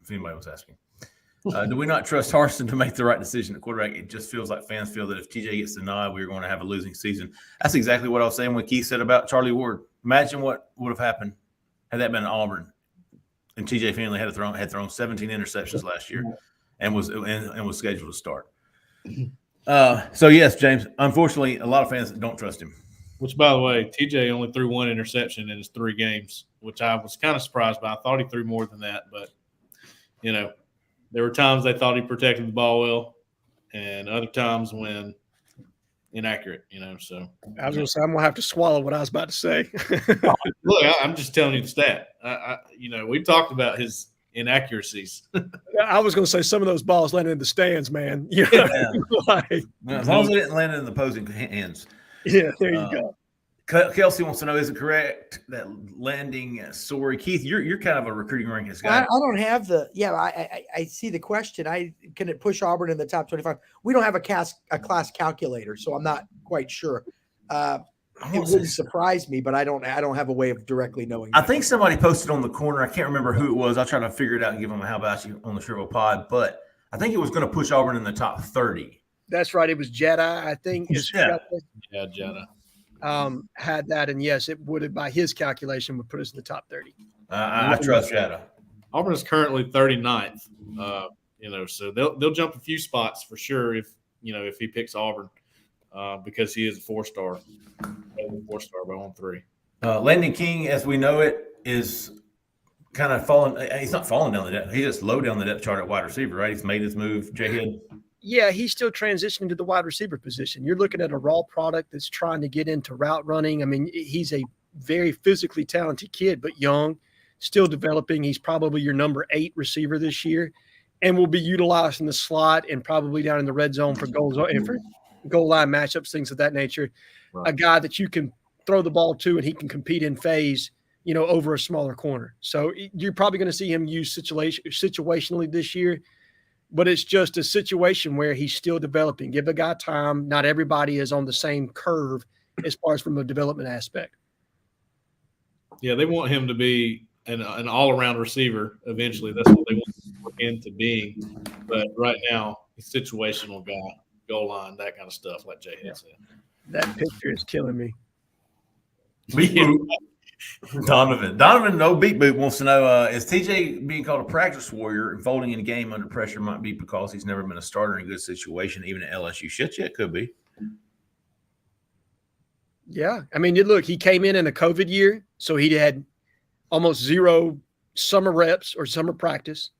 If anybody was asking. Do we not trust Harsin to make the right decision at quarterback? It just feels like fans feel that if TJ gets denied, we're going to have a losing season. That's exactly what I was saying when Keith said about Charlie Ward. Imagine what would have happened had that been Auburn and TJ Finley had thrown 17 interceptions last year and was scheduled to start. So yes, James. Unfortunately, a lot of fans don't trust him. Which, by the way, TJ only threw 1 interception in his 3 games, which I was kind of surprised by. I thought he threw more than that, but there were times they thought he protected the ball well, and other times when inaccurate. So I was going to say I'm going to have to swallow what I was about to say. Look, I'm just telling you the stat. We've talked about his inaccuracies. I was going to say some of those balls landed in the stands, man. As long as they didn't land in the opposing hands. Yeah, there you go. Kelsey wants to know, is it correct that landing sorry, Keith, you're kind of a recruiting rankings guy. I don't have I see the question. Can it push Auburn in the top 25? We don't have a class calculator, so I'm not quite sure. It wouldn't surprise me, but I don't have a way of directly knowing. I think somebody posted on the corner. I can't remember who it was. I'll try to figure it out and give them a how about you on the Shrivel Pod, but I think it was going to push Auburn in the top 30. That's right. It was Jhead, I think. Yeah, Jhead. Had that, and yes, it would have, by his calculation, would put us in the top 30. I trust Jhead. Auburn is currently 39th. So they'll jump a few spots for sure if he picks Auburn. because he is a 4-star. Four-star, but on 3. Landon King, as we know it, is kind of falling. He's not falling down the depth. He's just low down the depth chart at wide receiver, right? He's made his move. Jhead. Yeah, he's still transitioning to the wide receiver position. You're looking at a raw product that's trying to get into route running. I mean, he's a very physically talented kid, but young, still developing. He's probably your number 8 receiver this year and will be utilized in the slot and probably down in the red zone for goal line matchups, things of that nature. Right. A guy that you can throw the ball to and he can compete in phase, over a smaller corner. So you're probably going to see him used situationally this year, but it's just a situation where he's still developing. Give a guy time. Not everybody is on the same curve as far as from a development aspect. Yeah, they want him to be an all-around receiver eventually. That's what they want to work into being. But right now, he's a situational guy, goal line, that kind of stuff, like Jhead said. That picture is killing me. Donovan, no beat boot wants to know, is TJ being called a practice warrior and folding in a game under pressure might be because he's never been a starter in a good situation, even at LSU? Shit, yeah, it could be. Yeah. I mean, look, he came in a COVID year, so he had almost 0 summer reps or summer practice.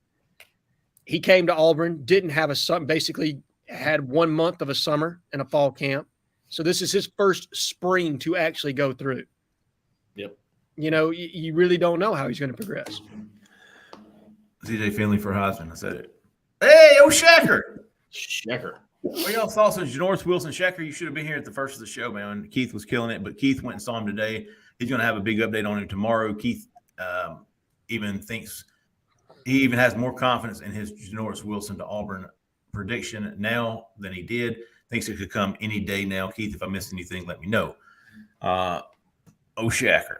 He came to Auburn, didn't have basically had 1 month of a summer and a fall camp. So this is his first spring to actually go through. Yep. You really don't know how he's going to progress. TJ Finley for Heisman. I said it. Hey, Shacker. Shacker. What y'all thoughts on Janoris Wilson? Shacker, you should have been here at the first of the show, man. Keith was killing it, but Keith went and saw him today. He's going to have a big update on him tomorrow. Keith even thinks he even has more confidence in his Janoris Wilson to Auburn prediction now than he did. Thinks it could come any day now. Keith, if I missed anything, let me know. Shacker.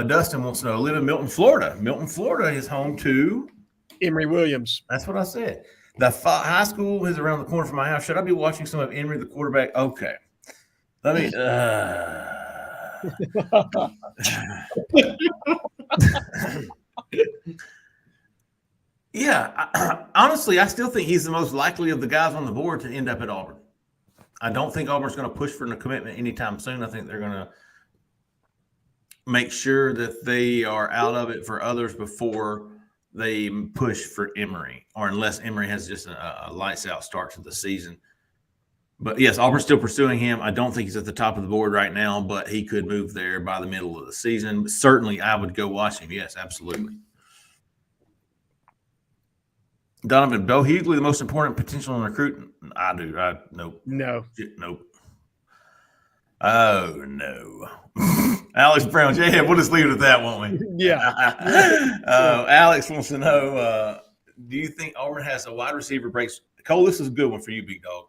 Dustin wants to know, live in Milton, Florida. Milton, Florida is home to Emory Williams. That's what I said. The high school is around the corner from my house. Should I be watching some of Emory, the quarterback? Okay. Let me yeah. Honestly, I still think he's the most likely of the guys on the board to end up at Auburn. I don't think Auburn's going to push for a commitment anytime soon. I think they're going to make sure that they are out of it for others before they push for Emory, or unless Emory has just a lights out start to the season. But yes, Auburn's still pursuing him. I don't think he's at the top of the board right now, but he could move there by the middle of the season. Certainly, I would go watch him. Yes, absolutely. Donovan, Bo Hughley, the most important potential in recruiting? I do. Nope. No. Nope. Oh, no. Alex Brown, Jhead, we'll just leave it at that, won't we? Yeah. Alex wants to know, do you think Auburn has a wide receiver breaks? Cole, this is a good one for you, big dog.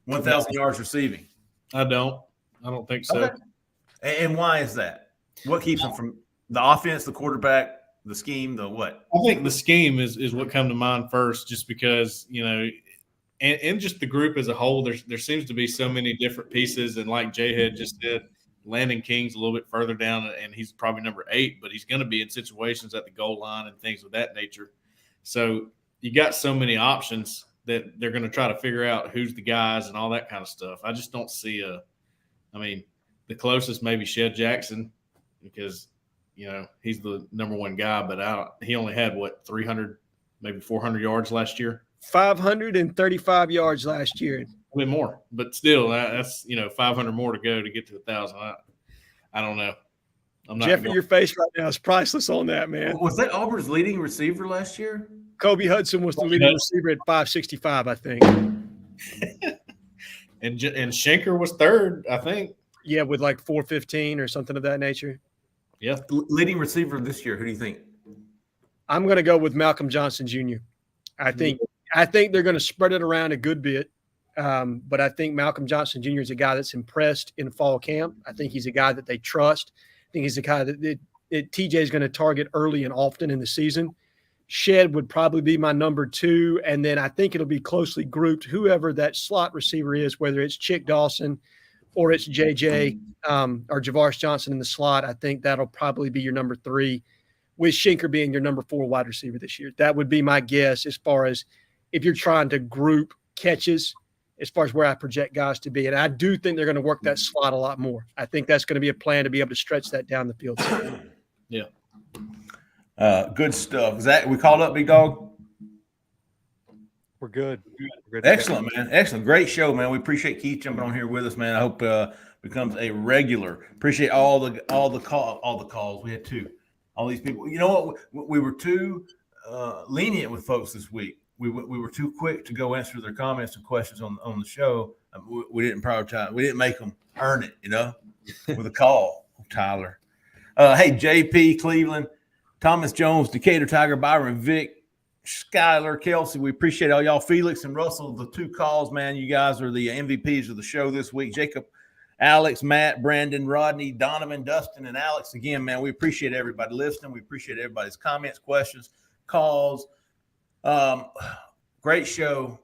1,000 yards receiving. I don't think so. Okay. And why is that? What keeps them from the offense, the quarterback, the scheme, the what? I think the scheme is what come to mind first, just because, and just the group as a whole, there seems to be so many different pieces. And like Jhead just did, Landon King's a little bit further down, and he's probably number 8, but he's going to be in situations at the goal line and things of that nature. So you got so many options that they're going to try to figure out who's the guys and all that kind of stuff. I just don't see the closest maybe Jhead Jackson, because, he's the number 1 guy, but he only had 300, maybe 400 yards last year. 535 yards last year. A bit more, but still, that's 500 more to go to get to 1,000. I don't know. I'm not. Jeffrey, your face right now is priceless on that, man. Was that Auburn's leading receiver last year? Kobe Hudson was the leading receiver at 565, I think. and Schenker was 3rd, I think. Yeah, with 415 or something of that nature. Yeah. Leading receiver this year, who do you think? I'm going to go with Malcolm Johnson Jr. I think they're going to spread it around a good bit. But I think Malcolm Johnson Jr. is a guy that's impressed in fall camp. I think he's a guy that they trust. I think he's a guy that TJ is going to target early and often in the season. Jhead would probably be my number 2. And then I think it'll be closely grouped, whoever that slot receiver is, whether it's Chick Dawson or it's JJ or Javaris Johnson in the slot. I think that'll probably be your number 3, with Schenker being your number 4 wide receiver this year. That would be my guess as far as if you're trying to group catches as far as where I project guys to be. And I do think they're going to work that slot a lot more. I think that's going to be a plan to be able to stretch that down the field. Yeah. Good stuff. Zach, we called up, big dog? We're good. Excellent, man. Excellent. Great show, man. We appreciate Keith jumping on here with us, man. I hope becomes a regular. Appreciate all the calls. We had 2. All these people. You know what? We were too lenient with folks this week. We were too quick to go answer their comments and questions on the show. We didn't prioritize. We didn't make them earn it, with a call. Tyler. Hey, JP, Cleveland, Thomas Jones, Decatur Tiger, Byron Vick, Skyler, Kelsey. We appreciate all y'all. Felix and Russell, the 2 calls, man. You guys are the MVPs of the show this week. Jacob, Alex, Matt, Brandon, Rodney, Donovan, Dustin, and Alex. Again, man, we appreciate everybody listening. We appreciate everybody's comments, questions, calls. Great show,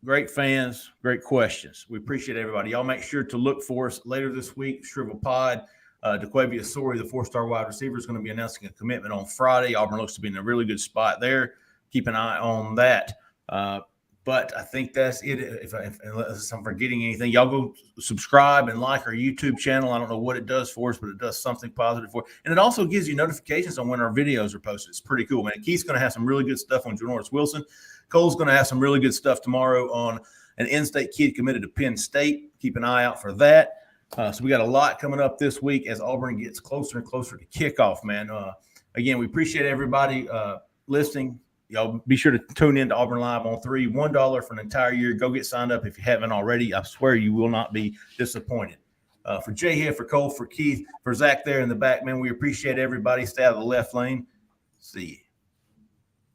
great fans, great questions. We appreciate everybody. Y'all make sure to look for us later this week. Shrivel Pod. DeQuavia Sori, the 4-star wide receiver, is going to be announcing a commitment on Friday. Auburn looks to be in a really good spot there. Keep an eye on that. But I think that's it. Unless I'm forgetting anything, y'all go subscribe and like our YouTube channel. I don't know what it does for us, but it does something positive for us. And it also gives you notifications on when our videos are posted. It's pretty cool, man. Keith's going to have some really good stuff on Janoris Wilson. Cole's going to have some really good stuff tomorrow on an in-state kid committed to Penn State. Keep an eye out for that. So we got a lot coming up this week as Auburn gets closer and closer to kickoff, man. Again, we appreciate everybody listening. Y'all be sure to tune in to Auburn Live on 3, $1 for an entire year. Go get signed up if you haven't already. I swear you will not be disappointed. For Jhead, for Cole, for Keith, for Zach there in the back, man, we appreciate everybody. Stay out of the left lane. See you.